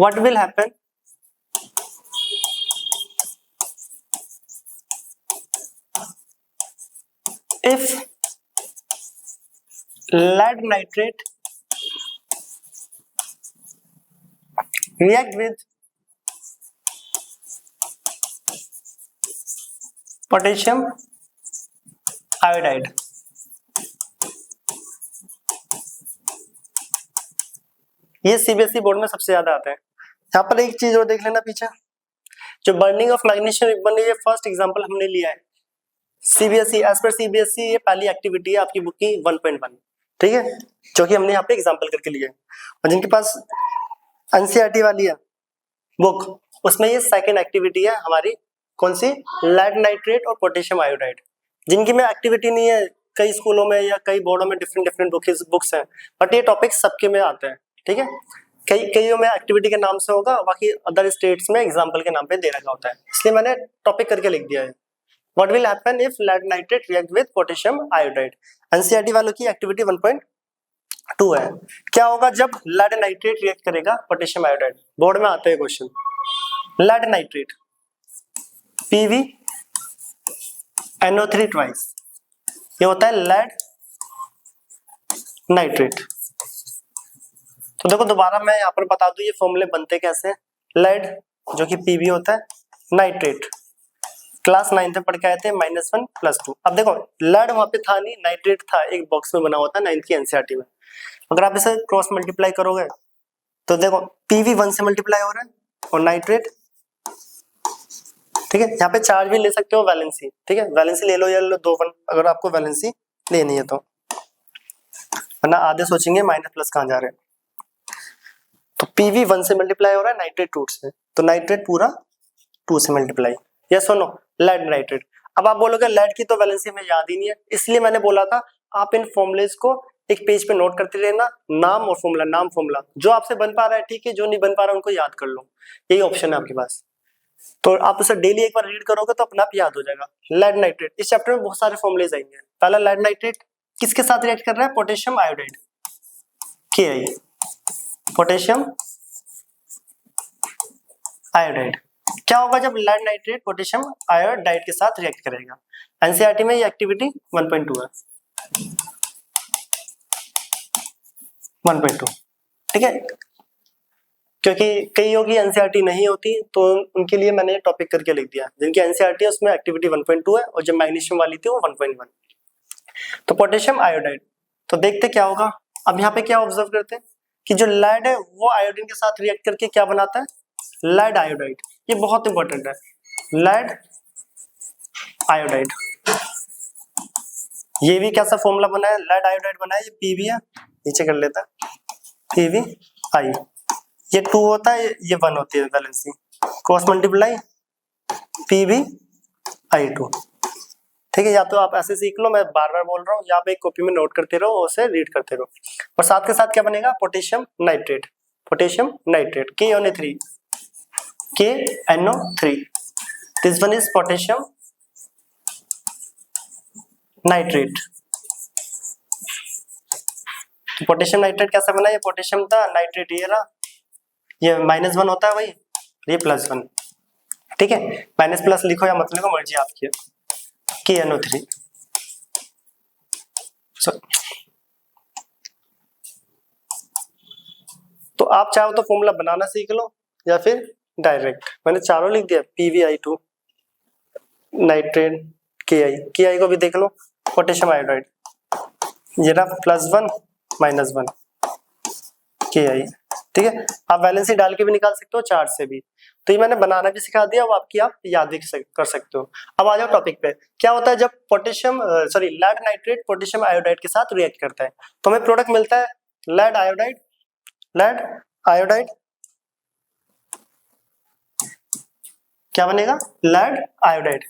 what will happen if lead nitrate react with potassium iodide? ये सीबीएसई बोर्ड में सबसे ज्यादा आता है। यहाँ पर एक चीज और देख लेना पीछे, जो बर्निंग ऑफ मैग्नीशियम रिबन है, ये फर्स्ट एग्जांपल हमने लिया है सीबीएसई। एज पर सीबीएसई ये पहली एक्टिविटी है आपकी बुक की 1.1, ठीक है, जो कि हमने यहाँ पे एग्जांपल करके लिया है। और जिनके पास एनसीईआरटी वाली है बुक, उसमें ये सेकंड एक्टिविटी है हमारी, कौन सी, लेड नाइट्रेट और पोटेशियम आयोडाइड। जिनकी में एक्टिविटी नहीं है, कई स्कूलों में या कई बोर्डों में डिफरेंट डिफरेंट बुक्स हैं, बट ये टॉपिक सबके में आते हैं, ठीक है। कईयों में एक्टिविटी के नाम से होगा, बाकी अदर स्टेट्स में एग्जाम्पल के नाम पे दे रखा होता है, इसलिए मैंने टॉपिक करके लिख दिया है। What will happen if lead nitrate react with potassium iodide? NCERT वालों की एक्टिविटी 1.2 है। क्या होगा जब लेड नाइट्रेट रिएक्ट करेगा पोटेशियम आयोडाइड? बोर्ड में आता है question, lead nitrate PB NO3 twice, ये होता है लेड नाइट्रेट। तो देखो दोबारा मैं यहाँ पर बता दूं ये फॉर्मूले बनते कैसे हैं। लेड जो कि पीवी होता है, नाइट्रेट क्लास 9 में पढ़ के आए थे, -1 + 2। अब देखो लेड वहां पे था नहीं, नाइट्रेट था, एक बॉक्स में बना हुआ था 9th की एनसीईआरटी में। अगर आप इसे क्रॉस मल्टीप्लाई करोगे तो देखो पीवी 1 से मल्टीप्लाई हो रहा है और नाइट्रेट, ठीक है। यहाँ पे चार्ज भी ले सकते हो, वैलेंसी, ठीक है, वैलेंसी ले लो या लो 2 1 अगर आपको वैलेंसी लेनी है तो, वरना आधे सोचेंगे माइनस प्लस कहाँ जा रहे हैं। तो पीवी 1 से मल्टीप्लाई हो रहा है, नाइट्रेट 2 से, तो नाइट्रेट पूरा 2 से मल्टीप्लाई। यस और नो, लेड नाइट्रेट। अब आप बोलोगे लेड की तो वैलेंसी हमें याद ही नहीं है, इसलिए मैंने बोला था आप इन फॉर्मुलेस को एक पेज पे नोट करते रहना, नाम और फॉर्मूला, नाम फॉर्मूला, जो आपसे बन पा रहा है ठीक है, जो नहीं बन पा रहा है उनको याद कर लो, यही ऑप्शन है आपके पास। तो आप उसे डेली एक बार रीड करोगे तो अपने आप याद हो जाएगा। लेड नाइट्रेट, इस चैप्टर में बहुत सारे फॉर्मुलेज आएंगे। पहला लेड नाइट्रेट किसके साथ रिएक्ट कर रहा है? Potassium iodide, KI, potassium iodide. क्या होगा जब लेड नाइट्रेट पोटेशियम आयोडाइड के साथ रिएक्ट करेगा? एनसीईआरटी में ये एक्टिविटी 1.2 है, 1.2, ठीक है। क्योंकि कईयों की एनसीईआरटी नहीं होती तो उनके लिए मैंने टॉपिक करके लिख दिया। जिनकी एनसीईआरटी है उसमें एक्टिविटी 1.2 है और जो मैग्नीशियम वाली थी वो 1.1। तो पोटेशियम आयोडाइड, तो देखते क्या होगा। अब यहाँ पे क्या ऑब्जर्व करते हैं कि जो लेड है वो आयोडीन के साथ रिएक्ट करके क्या बनाता है? Lead iodide. ये बहुत इंपॉर्टेंट है, लेड आयोडाइड। ये भी कैसा फॉर्मूला बना है? लेड आयोडाइड बना है, ये पीवी है, नीचे कर लेता है पीवी आई, ये 2 होता है, ये 1 होती है valency, cross multiply PV I2, ठीक है। या तो आप ऐसे सीख लो, मैं बार बार बोल रहा हूँ, या आप एक कॉपी में नोट करते रहो और उसे रीड करते रहो। और साथ के साथ क्या बनेगा? Potassium nitrate, potassium nitrate KNO3, KNO3, this one is potassium nitrate. Potassium nitrate कैसा बना? ये पोटेशियम था, नाइट्रेट ये रहा, ये -1 होता है वही, ये +1, ठीक है। माइनस प्लस लिखो या मत लिखो, मर्जी आपकी है। KNO3, तो आप चाहो तो फॉर्मूला बनाना सीख लो या फिर डायरेक्ट, मैंने चारों लिख दिया, PVI2 नाइट्रेट KI को भी देख लो, पोटेशियम आयोडाइड, ये रहा +1 -1 KI, ठीक है। आप वैलेंसी डाल के भी निकाल सकते हो, चार्ज से भी। तो ये मैंने बनाना भी सिखा दिया, वो आपकी आप याद भी कर सकते हो। अब आ जाओ टॉपिक पे। क्या होता है जब लेड नाइट्रेट पोटेशियम आयोडाइड के साथ रिएक्ट करता है तो हमें प्रोडक्ट मिलता है लेड आयोडाइड क्या बनेगा, लेड आयोडाइड,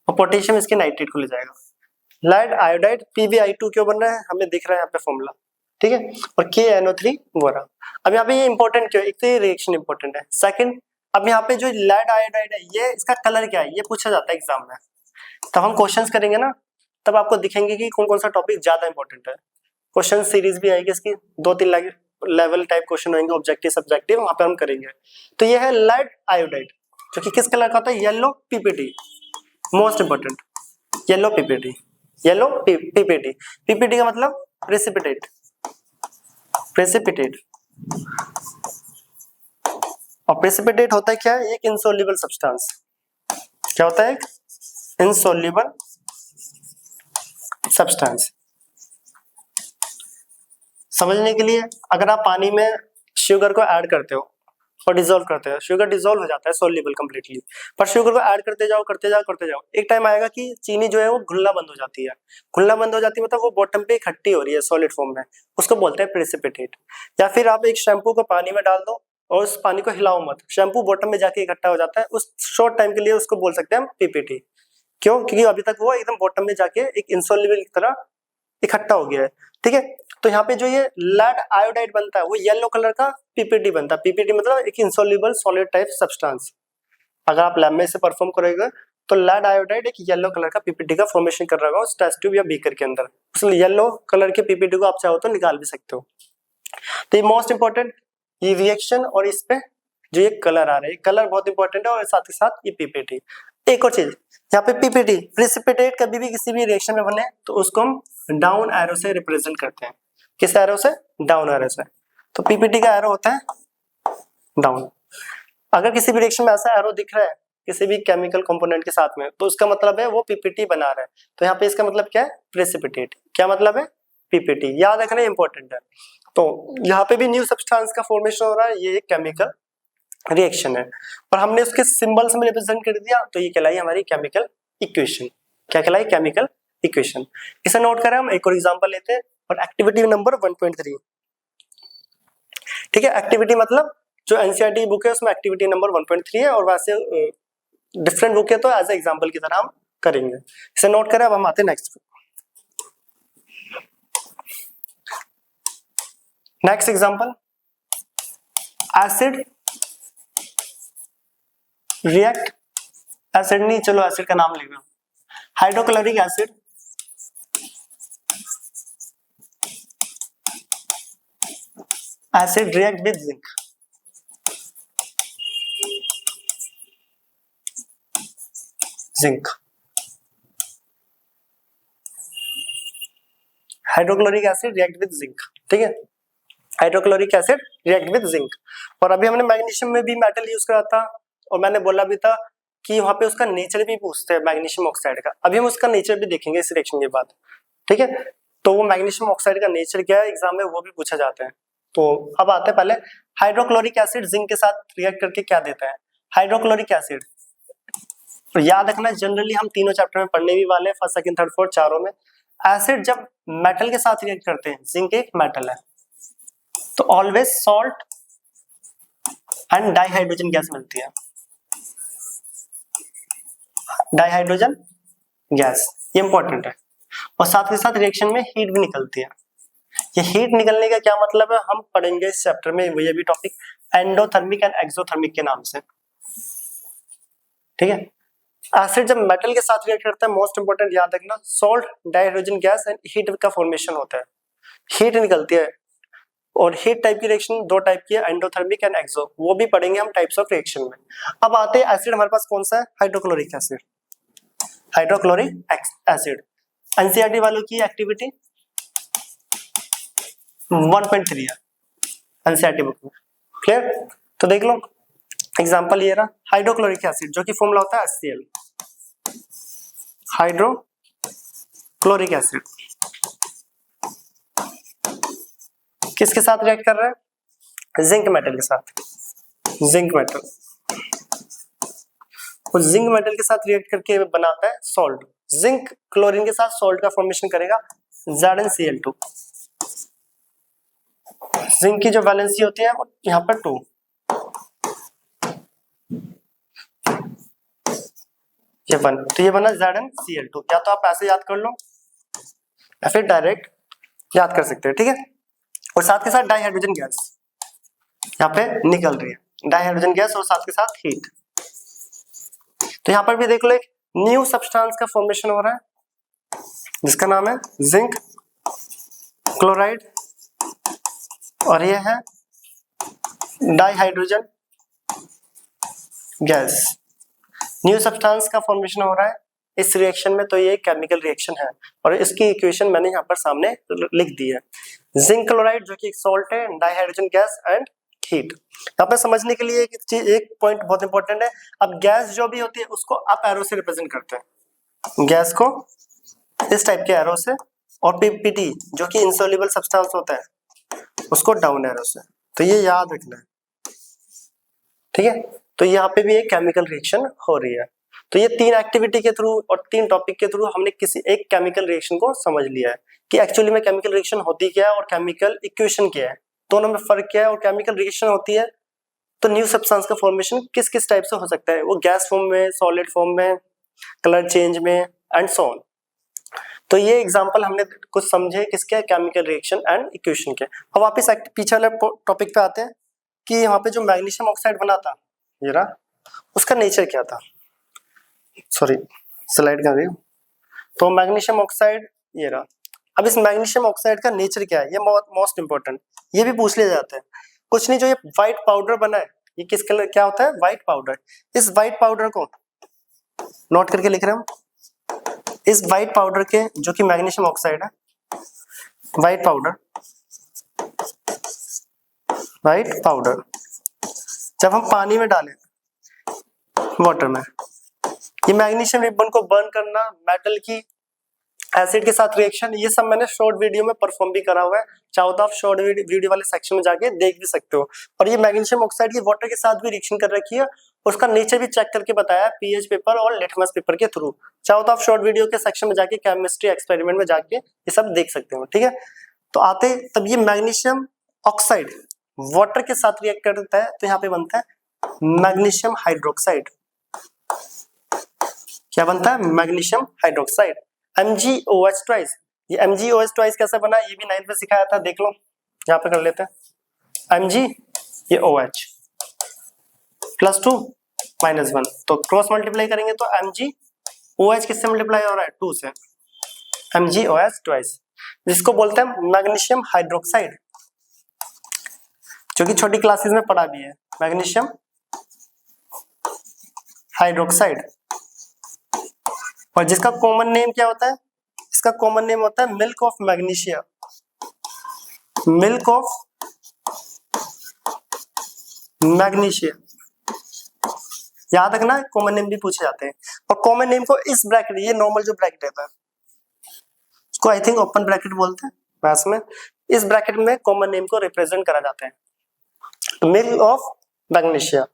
और पोटेशियम इसके नाइट्रेट को ले जाएगा। लेड आयोडाइड PbI2 क्यों बन रहा है, हमें दिख रहा है यहाँ पे फॉर्मूला, ठीक है, और KNO3 वो रहा। अब यहाँ पे ये इंपॉर्टेंट क्यों, एक तो ये रिएक्शन इंपॉर्टेंट है, सेकंड अब यहाँ पे जो लेड आयोडाइड है ये इसका कलर क्या है ये पूछा जाता है एग्जाम में। तब हम क्वेश्चंस करेंगे ना, तब आपको दिखेंगे कि कौन कौन सा टॉपिक ज्यादा इंपॉर्टेंट है। क्वेश्चन सीरीज भी आएगी इसकी, 2-3 लेवल टाइप क्वेश्चन होंगे, ऑब्जेक्टिव सब्जेक्टिव, वहां पे हम करेंगे। तो ये है लेड आयोडाइड जो कि किस कलर का होता है, yellow PPT, most important, yellow PPT, yellow PPT। PPT का मतलब प्रेसिपिटेट, और प्रेसिपिटेट होता है क्या, एक इनसॉल्युबल सब्सटेंस। क्या होता है, एक इनसॉल्युबल सब्सटेंस। समझने के लिए, अगर आप पानी में शुगर को ऐड करते हो और डिसॉल्व करते हो, शुगर डिसॉल्व हो जाता है सॉल्युबल कंप्लीटली, पर शुगर को ऐड करते जाओ, एक टाइम आएगा कि चीनी जो है वो घुलना बंद हो जाती है। घुलना बंद हो जाती है मतलब वो बॉटम पे इकट्ठी हो रही है सॉलिड फॉर्म में, उसको बोलते हैं प्रेसिपिटेट। या फिर आप एक शैम्पू को पानी में डाल दो और उस पानी को हिलाओ मत, शैम्पू बॉटम में जाके इकट्ठा हो जाता है, उस शॉर्ट टाइम के लिए उसको बोल सकते हैं हम PPT। क्यों, क्योंकि अभी तक वो एकदम बॉटम में जाके एक इनसॉल्युबल की तरह इकट्ठा हो गया है, ठीक है। तो यहाँ पे जो ये लेड आयोडाइड बनता है वो येलो कलर का PPT बनता है। PPT मतलब एक इनसॉल्युबल सॉलिड टाइप सब्सटेंस। अगर आप लैब में से परफॉर्म करोगे तो लेड आयोडाइड एक येलो कलर का PPT का फॉर्मेशन कर रहा होगा उस टेस्ट ट्यूब या बीकर के अंदर, उस येलो कलर के PPT को आप चाहो तो निकाल भी सकते हो। तो ये मोस्ट इंपॉर्टेंट ये रिएक्शन, और इस पे जो ये कलर आ रहा है, कलर बहुत इंपॉर्टेंट है, और साथ ही साथ ये PPT। एक और चीज यहाँ पे PPT प्रेसिपिटेट कभी भी किसी भी रिएक्शन में बने तो उसको हम डाउन एरो से रिप्रेजेंट करते हैं। किस एरो से, डाउन एरो से। तो PPT का एरो होता है डाउन। अगर किसी भी रिएक्शन में ऐसा एरो दिख रहा है किसी भी केमिकल कंपोनेंट के साथ में तो उसका मतलब है वो PPT बना रहा है। तो यहाँ पे इसका मतलब क्या है, प्रेसिपिटेट। क्या मतलब है, PPT। याद रखना इंपॉर्टेंट है। तो यहाँ पे भी न्यू सब्सटेंस का फॉर्मेशन हो रहा है, ये एक केमिकल रिएक्शन है, पर हमने उसके सिंबल्स में रिप्रेजेंट कर दिया तो ये कहलाई हमारी केमिकल इक्वेशन। क्या कहलाई, केमिकल इक्वेशन। इसे नोट करें, हम एक और एग्जांपल लेते हैं, और एक्टिविटी नंबर 1.3, ठीक है। एक्टिविटी मतलब जो NCERT बुक है उसमें एक्टिविटी नंबर 1.3 है, और वैसे डिफरेंट बुक है तो एज ए एग्जांपल की तरह हम करेंगे। इसे नोट करें, अब हम आते हैं next example. Acid react, acid नहीं, चलो एसिड का नाम लिख लो, hydrochloric acid react with zinc. Hydrochloric acid react with zinc, ठीक है। Hydrochloric acid react with zinc. और अभी हमने मैग्नीशियम में भी मेटल यूज करा था, और मैंने बोला भी था कि वहां पे उसका नेचर भी पूछते हैं मैग्नीशियम ऑक्साइड का। अभी हम उसका नेचर भी देखेंगे इस रिएक्शन के बाद, ठीक है। तो वो मैग्नीशियम ऑक्साइड का नेचर क्या है एग्जाम में वो भी पूछा जाता है। तो अब आते हैं पहले हाइड्रोक्लोरिक एसिड जिंक के साथ रिएक्ट करके क्या देता है। हाइड्रोक्लोरिक एसिड, तो याद रखना जनरली हम तीनों चैप्टर में पढ़ने भी वाले हैं, फर्स्ट सेकंड थर्ड फोर्थ चारों में। एसिड जब मेटल के साथ रिएक्ट करते हैं, जिंक एक मेटल है, तो always salt and dihydrogen gas मिलती है, डाइहाइड्रोजन गैस, ये इंपॉर्टेंट है। और साथ ही साथ रिएक्शन में हीट भी निकलती है। ये हीट निकलने का क्या मतलब है हम पढ़ेंगे इस चैप्टर में, ये भी टॉपिक एंडोथर्मिक एंड एक्सोथर्मिक के नाम से, ठीक है। एसिड जब मेटल के साथ रिएक्ट करता है, मोस्ट इंपोर्टेंट याद रखना, salt, dihydrogen gas and heat का फॉर्मेशन होता है, हीट निकलती है। और हीट टाइप की रिएक्शन दो टाइप की है, एंडोथर्मिक एंड एक्सो, वो भी पढ़ेंगे हम टाइप्स ऑफ रिएक्शन में। अब आते हैं एसिड हमारे पास कौन सा है, hydrochloric acid. Hydrochloric acid NCERT वालों की एक्टिविटी 1.3 है एनसीईआरटी बुक में, क्लियर। तो देख लो एग्जांपल ये रहा, हाइड्रोक्लोरिक एसिड जो कि फॉर्मूला होता है HCl, हाइड्रोक्लोरिक एसिड किसके साथ रिएक्ट कर रहा है, जिंक मेटल के साथ, जिंक मेटल, उस जिंक मेटल के साथ रिएक्ट करके बनाता है सॉल्ट। जिंक क्लोरीन के साथ सॉल्ट का फॉर्मेशन करेगा ZnCl2। जिंक की जो वैलेंसी होती है वो यहाँ पर 2, ये 1, तो ये बना ZnCl2। या तो आप ऐसे याद कर लो या फिर डायरेक्ट याद कर सकते हैं, ठीक है। और साथ के साथ डाइहाइड्रोजन गैस यहाँ पे निकल रही है, डाइहाइड्रोजन गैस और साथ के साथ हीट। तो यहाँ पर भी देख लो एक न्यू सब्सटेंस का फॉर्मेशन हो रहा है जिसका नाम है जिंक क्लोराइड, और ये है डाइहाइड्रोजन गैस। न्यू सब्सटेंस का फॉर्मेशन हो रहा है इस रिएक्शन में, तो ये केमिकल रिएक्शन है और इसकी इक्वेशन मैंने यहाँ पर सामने लिख दी है। जिंक क्लोराइड जो कि एक सॉल्ट है, डाइहाइड्रोजन गैस एंड हीट। यहाँ पे समझने के लिए एक पॉइंट बहुत इंपॉर्टेंट है। अब गैस जो भी होती है उसको अप एरो से रिप्रेजेंट करते हैं, गैस को इस टाइप के एरो से, और पीपीटी जो कि इनसॉल्युबल सब्सटेंस होता है उसको डाउन एरो से। तो ये याद रखना है, ठीक है। तो यहाँ पे भी एक केमिकल रिएक्शन हो रही है। तो ये 3 एक्टिविटी के थ्रू और 3 टॉपिक के थ्रू हमने किसी एक केमिकल रिएक्शन को समझ लिया है कि एक्चुअली में केमिकल रिएक्शन होती क्या है और केमिकल इक्वेशन क्या है, दोनों में फर्क क्या है। और केमिकल रिएक्शन होती है तो न्यू सब्सटेंस का फॉर्मेशन किस किस टाइप से हो सकता है, वो गैस फॉर्म में, सॉलिड फॉर्म में, कलर चेंज में एंड सो ऑन। तो ये एग्जांपल हमने कुछ समझे किसके, केमिकल रिएक्शन एंड इक्वेशन के। अब वापस पीछे वाले टॉपिक पे आते हैं कि यहाँ पे जो मैग्नीशियम ऑक्साइड बना था ये रहा, उसका नेचर क्या था। सॉरी स्लाइड कर रही हूँ। तो मैग्नीशियम ऑक्साइड ये रहा। अब इस मैग्नीशियम ऑक्साइड का नेचर क्या है, ये मोस्ट इंपॉर्टेंट, ये भी पूछ लिया जाता है। कुछ नहीं, जो ये व्हाइट पाउडर बना है ये किस कलर क्या होता है, व्हाइट पाउडर। इस व्हाइट पाउडर को नोट करके लिख रहे हम, इस व्हाइट पाउडर के जो कि मैग्नीशियम ऑक्साइड है, व्हाइट पाउडर जब हम पानी में डालें, वाटर में, ये मैग्नीशियम रिबन को बर्न करना, मेटल की एसिड के साथ रिएक्शन, ये सब मैंने शॉर्ट वीडियो में परफॉर्म भी करा हुआ है। चाहो तो आप शॉर्ट वीडियो वाले सेक्शन में जाके देख भी सकते हो। और ये मैग्नीशियम ऑक्साइड की वाटर के साथ भी रिएक्शन कर रखी है, उसका नेचर भी चेक करके बताया पीएच पेपर और लिटमस पेपर के थ्रू। चाहो तो आप शॉर्ट वीडियो के सेक्शन में जाके केमिस्ट्री एक्सपेरिमेंट में जाके ये सब देख सकते हो, ठीक है। तो आते तब ये मैग्नीशियम ऑक्साइड वाटर के साथ रिएक्ट करता है तो यहाँ पे बनता है मैग्नीशियम हाइड्रोक्साइड। क्या बनता है, मैग्नीशियम हाइड्रोक्साइड, MgOH ट्वाइस। ये MgOH ट्वाइस कैसे बना, ये भी 9th में सिखाया था, देख लो यहाँ पे कर लेते हैं। Mg ये OH +2 -1, तो क्रॉस मल्टीप्लाई करेंगे तो MgOH किससे मल्टीप्लाई हो रहा है, 2 से, MgOH ट्वाइस, जिसको बोलते हैं मैग्नीशियम हाइड्रोक्साइड, जो कि छोटी क्लासेस में पढ़ा भी है, मैग्नीशियम हाइड्रोक्साइड। और जिसका कॉमन नेम क्या होता है, इसका कॉमन नेम होता है milk of magnesia, milk of magnesia. याद रखना, कॉमन नेम भी पूछे जाते हैं। और कॉमन नेम को इस ब्रैकेट, ये नॉर्मल जो ब्रैकेट है उसको आई थिंक ओपन ब्रैकेट बोलते हैं मैथ्स में, इस ब्रैकेट में कॉमन नेम को रिप्रेजेंट करा जाता है, मिल्क ऑफ मैग्नीशिया।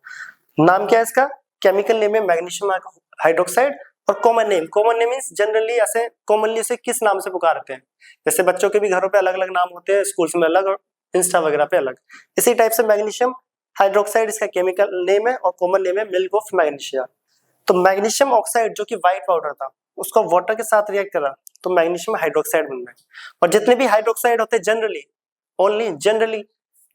नाम क्या है इसका, केमिकल नेम है मैग्नीशियम हाइड्रोक्साइड। और कॉमन नेम मींस जनरली ऐसे कॉमनली इसे किस नाम से पुकारते हैं, जैसे बच्चों के भी घरों पे अलग अलग नाम होते हैं, स्कूल्स में अलग और इंस्टा वगैरह पे अलग, इसी टाइप से मैग्नीशियम हाइड्रोक्साइड इसका केमिकल नेम है और कॉमन नेम है मिल्क ऑफ मैग्नीशिया। तो मैग्नीशियम ऑक्साइड जो कि व्हाइट पाउडर था उसको वाटर के साथ रिएक्ट करा तो मैग्नीशियम हाइड्रोक्साइड बन गया। और जितने भी हाइड्रोक्साइड होते हैं जनरली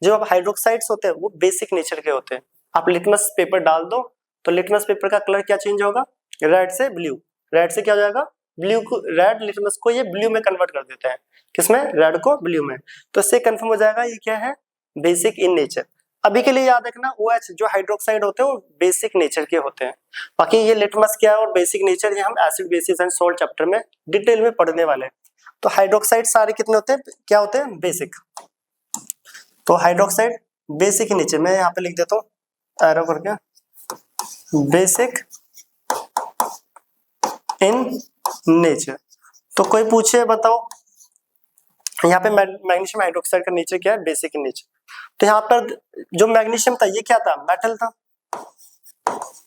जो हाइड्रोक्साइड्स होते हैं वो बेसिक नेचर के होते हैं। आप लिटमस पेपर डाल दो तो लिटमस पेपर का कलर क्या चेंज होगा, रेड से ब्लू, रेड से क्या हो जाएगा ब्लू को, रेड लिटमस को ये ब्लू में कन्वर्ट कर देते हैं, किसमें, रेड को ब्लू में। तो इससे कंफर्म हो जाएगा ये क्या है, बेसिक इन नेचर। अभी के लिए याद रखना OH जो हाइड्रोक्साइड होते हैं वो बेसिक नेचर के होते हैं। बाकी ये लिटमस क्या है और बेसिक नेचर, ये हम acid basis and salt chapter में डिटेल में पढ़ने वाले हैं। तो हाइड्रोक्साइड सारे कितने होते हैं, क्या होते हैं, बेसिक। तो हाइड्रोक्साइड बेसिक इन नेचर, मैं यहाँ पे लिख देता हूँ एरो करके, बेसिक इन नेचर। तो कोई पूछे बताओ यहाँ पे मैग्नीशियम हाइड्रोक्साइड का नेचर क्या है, बेसिक इन नेचर। तो यहाँ पर जो मैग्नीशियम था ये क्या था, मेटल था।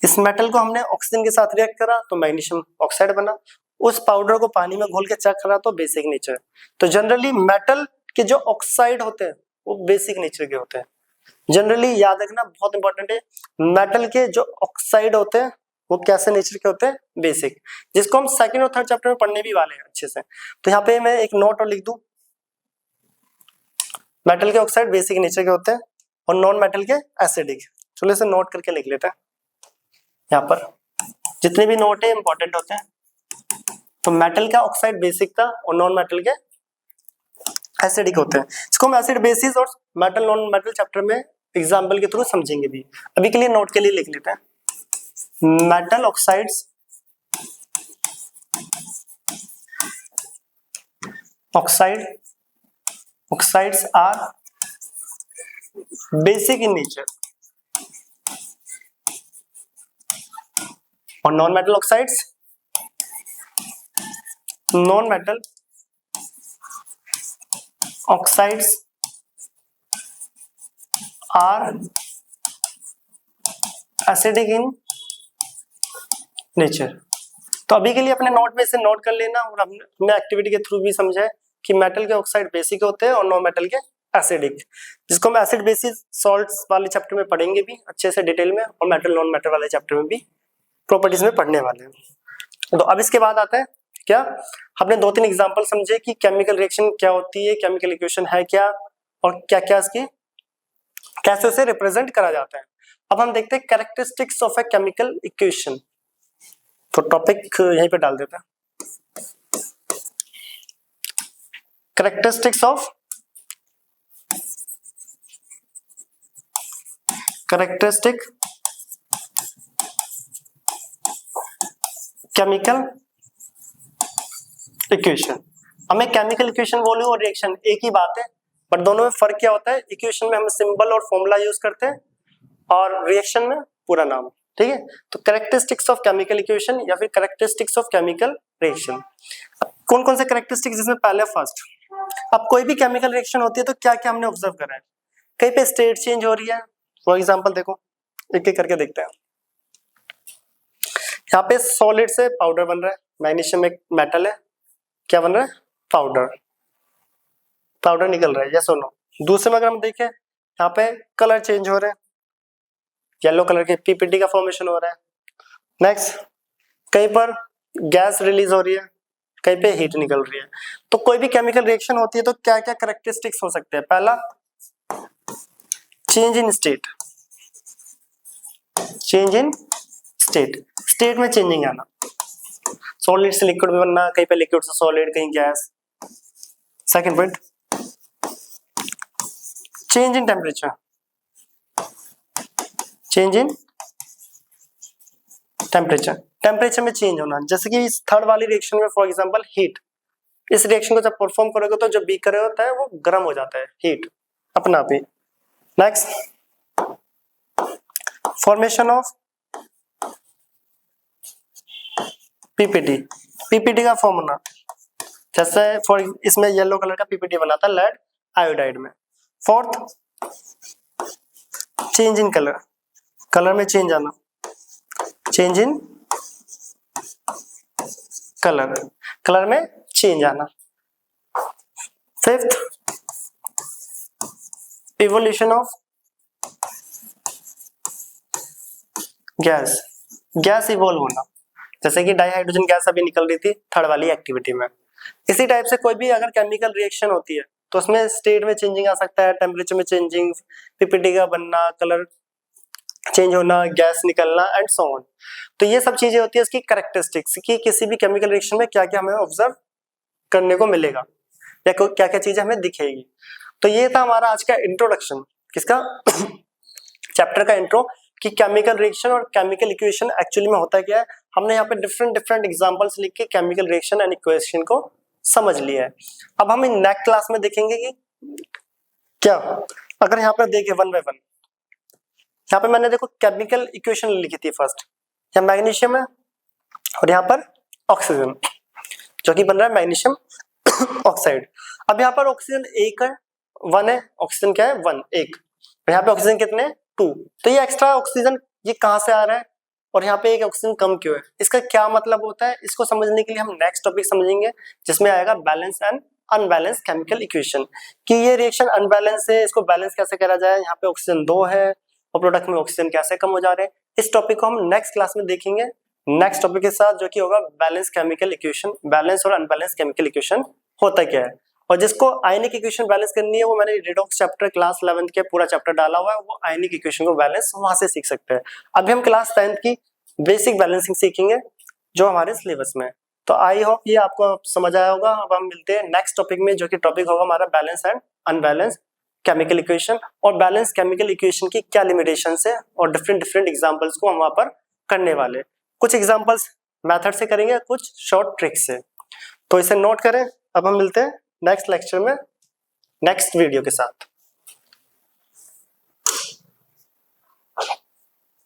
इस मेटल को हमने ऑक्सीजन के साथ रिएक्ट करा तो मैग्नीशियम ऑक्साइड बना। उस पाउडर को पानी में घोल के चेक करा तो बेसिक नेचर। तो जनरली मेटल के जो ऑक्साइड होते हैं वो बेसिक नेचर के होते हैं। जनरली याद रखना, बहुत इंपॉर्टेंट है, मेटल के जो ऑक्साइड होते हैं वो कैसे नेचर के होते हैं, बेसिक, जिसको हम सेकंड और थर्ड चैप्टर में पढ़ने भी वाले हैं अच्छे से। तो यहाँ पे मैं एक नोट और लिख दूं, मेटल के ऑक्साइड बेसिक नेचर के होते हैं और नॉन मेटल के एसिडिक। चलो इसे नोट करके लिख लेते हैं। यहाँ पर जितने भी नोट है इंपॉर्टेंट होते हैं। तो मेटल का ऑक्साइड बेसिक था और नॉन मेटल के एसिडिक होते हैं। इसको हम एसिड बेसिस और मेटल नॉन मेटल चैप्टर में एग्जांपल के थ्रू समझेंगे भी। अभी के लिए नोट के लिए लिख लेते हैं, metal oxides oxides are basic in nature और non metal oxides, non metal oxides are acidic in nature. तो अभी के लिए अपने नोट में से नोट कर लेना और हमने एक्टिविटी के थ्रू भी समझा है कि मेटल के ऑक्साइड बेसिक होते हैं और नॉन मेटल के एसिडिक, जिसको हम एसिड बेसिस सॉल्ट्स वाले चैप्टर में पढ़ेंगे भी अच्छे से डिटेल में और मेटल नॉन मेटल वाले चैप्टर में भी प्रॉपर्टीज में पढ़ने वाले हैं। तो अब इसके बाद आता है क्या, हमने 2-3 एग्जांपल समझे कि केमिकल रिएक्शन क्या होती है, केमिकल इक्वेशन है क्या और क्या क्या इसकी कैसे से रिप्रेजेंट करा जाता है। अब हम देखते हैं characteristics of a chemical equation. तो टॉपिक यहीं पे डाल देते हैं, कैरेक्टरिस्टिक्स ऑफ केमिकल इक्वेशन। हमें केमिकल इक्वेशन बोलो और रिएक्शन एक ही बात है, पर दोनों में फर्क क्या होता है, इक्वेशन में हम सिंबल और फॉर्मूला यूज करते हैं और रिएक्शन में पूरा नाम, ठीक है। तो कैरेक्टरिस्टिक्स ऑफ केमिकल इक्वेशन या फिर कैरेक्टरिस्टिक्स ऑफ केमिकल रिएक्शन। कौन कौन से कैरेक्टरिस्टिक्स, जिसमें पहले फर्स्ट, अब कोई भी केमिकल रिएक्शन होती है तो क्या क्या हमने ऑब्जर्व करा है, कहीं पे स्टेट चेंज हो रही है। फॉर एग्जांपल देखो, एक एक करके देखते हैं। यहाँ पे सॉलिड से पाउडर बन रहा है, मैग्नीशियम एक मेटल है, क्या बन रहा है, पाउडर निकल रहा है, यस और नो। दूसरे में अगर हम देखें, यहाँ पे कलर चेंज हो रहे हैं, येलो कलर के पीपीटी का फॉर्मेशन हो रहा है। नेक्स्ट, कहीं पर गैस रिलीज हो रही है, कहीं पे हीट निकल रही है। तो कोई भी केमिकल रिएक्शन होती है तो क्या क्या कैरेक्टरिस्टिक्स हो सकते हैं, पहला चेंज इन स्टेट, स्टेट में चेंजिंग आना, सॉलिड से लिक्विड में बनना, कहीं पे लिक्विड से सॉलिड, कहीं gas. Second point, change in temperature, temperature में चेंज होना, जैसे कि इस थर्ड वाली रिएक्शन में फॉर एग्जांपल हीट, इस रिएक्शन को जब परफॉर्म करोगे तो जो बीकर होता है वो गर्म हो जाता है, हीट अपना आप ही। नेक्स्ट, फॉर्मेशन ऑफ पीपीटी का फॉर्म होना, जैसे फॉर इसमें येलो कलर का पीपीटी बना था लेड आयोडाइड में। फोर्थ, चेंज इन कलर में चेंज आना, चेंज इन कलर में चेंज आना। Fifth, evolution of gas evolve होना, जैसे कि डाइहाइड्रोजन गैस अभी निकल रही थी थर्ड वाली एक्टिविटी में। इसी टाइप से कोई भी अगर केमिकल रिएक्शन होती है तो उसमें स्टेट में चेंजिंग आ सकता है, टेम्परेचर में चेंजिंग, पीपीटी का बनना, कलर चेंज होना, गैस निकलना एंड सो ऑन। तो ये सब चीजें होती है इसकी कैरेक्टरिस्टिक्स कि किसी भी केमिकल रिएक्शन में क्या क्या हमें ऑब्जर्व करने को मिलेगा या क्या क्या चीजें हमें दिखेगी। तो ये था हमारा आज का इंट्रोडक्शन, किसका चैप्टर का इंट्रो, कि केमिकल रिएक्शन और केमिकल इक्वेशन एक्चुअली में होता क्या है। हमने यहाँ पे डिफरेंट एग्जांपल्स लिख के केमिकल रिएक्शन एंड इक्वेशन को समझ लिया है। अब हम इन नेक्स्ट क्लास में देखेंगे कि क्या, अगर यहाँ पर देखे वन बाय वन, यहाँ पे मैंने देखो केमिकल इक्वेशन लिखी थी फर्स्ट, यहाँ मैग्नीशियम है और यहाँ पर ऑक्सीजन, जो कि बन रहा है मैग्नीशियम ऑक्साइड। अब यहाँ पर ऑक्सीजन एक है 1 है, ऑक्सीजन क्या है 1 1, यहाँ पे ऑक्सीजन कितने 2, तो ये एक्स्ट्रा ऑक्सीजन ये कहाँ से आ रहा है और यहाँ पे एक ऑक्सीजन कम क्यों है, इसका क्या मतलब होता है, इसको समझने के लिए हम नेक्स्ट टॉपिक समझेंगे जिसमें आएगा balance and unbalance chemical equation, कि ये रिएक्शन अनबैलेंस है, इसको बैलेंस कैसे करा जाए, यहाँ पे ऑक्सीजन 2 है और प्रोडक्ट में ऑक्सीजन कैसे कम हो जा रहे हैं। इस टॉपिक को हम नेक्स्ट क्लास में देखेंगे नेक्स्ट टॉपिक के साथ, जो कि होगा बैलेंस केमिकल इक्वेशन, बैलेंस और अनबैलेंस केमिकल इक्वेशन होता क्या है। और जिसको आयनिक इक्वेशन बैलेंस करनी है वो मैंने रिडॉक्स चैप्टर क्लास 11th के पूरा चैप्टर डाला हुआ है, वो आयनिक इक्वेशन को बैलेंस वहां से सीख सकते हैं। अभी हम क्लास 10th की बेसिक बैलेंसिंग सीखेंगे जो हमारे सिलेबस में है। तो आई होप ये आपको समझ आया होगा। अब हम मिलते हैं नेक्स्ट टॉपिक में, जो कि टॉपिक होगा हमारा balance and unbalance chemical equation, और बैलेंस केमिकल इक्वेशन की क्या लिमिटेशंस है और डिफरेंट डिफरेंट एग्जांपल्स को हम वहां पर करने वाले, कुछ एग्जांपल्स मेथड से करेंगे, कुछ शॉर्ट ट्रिक से, तो इसे नोट करें। अब हम मिलते हैं नेक्स्ट लेक्चर में नेक्स्ट वीडियो के साथ।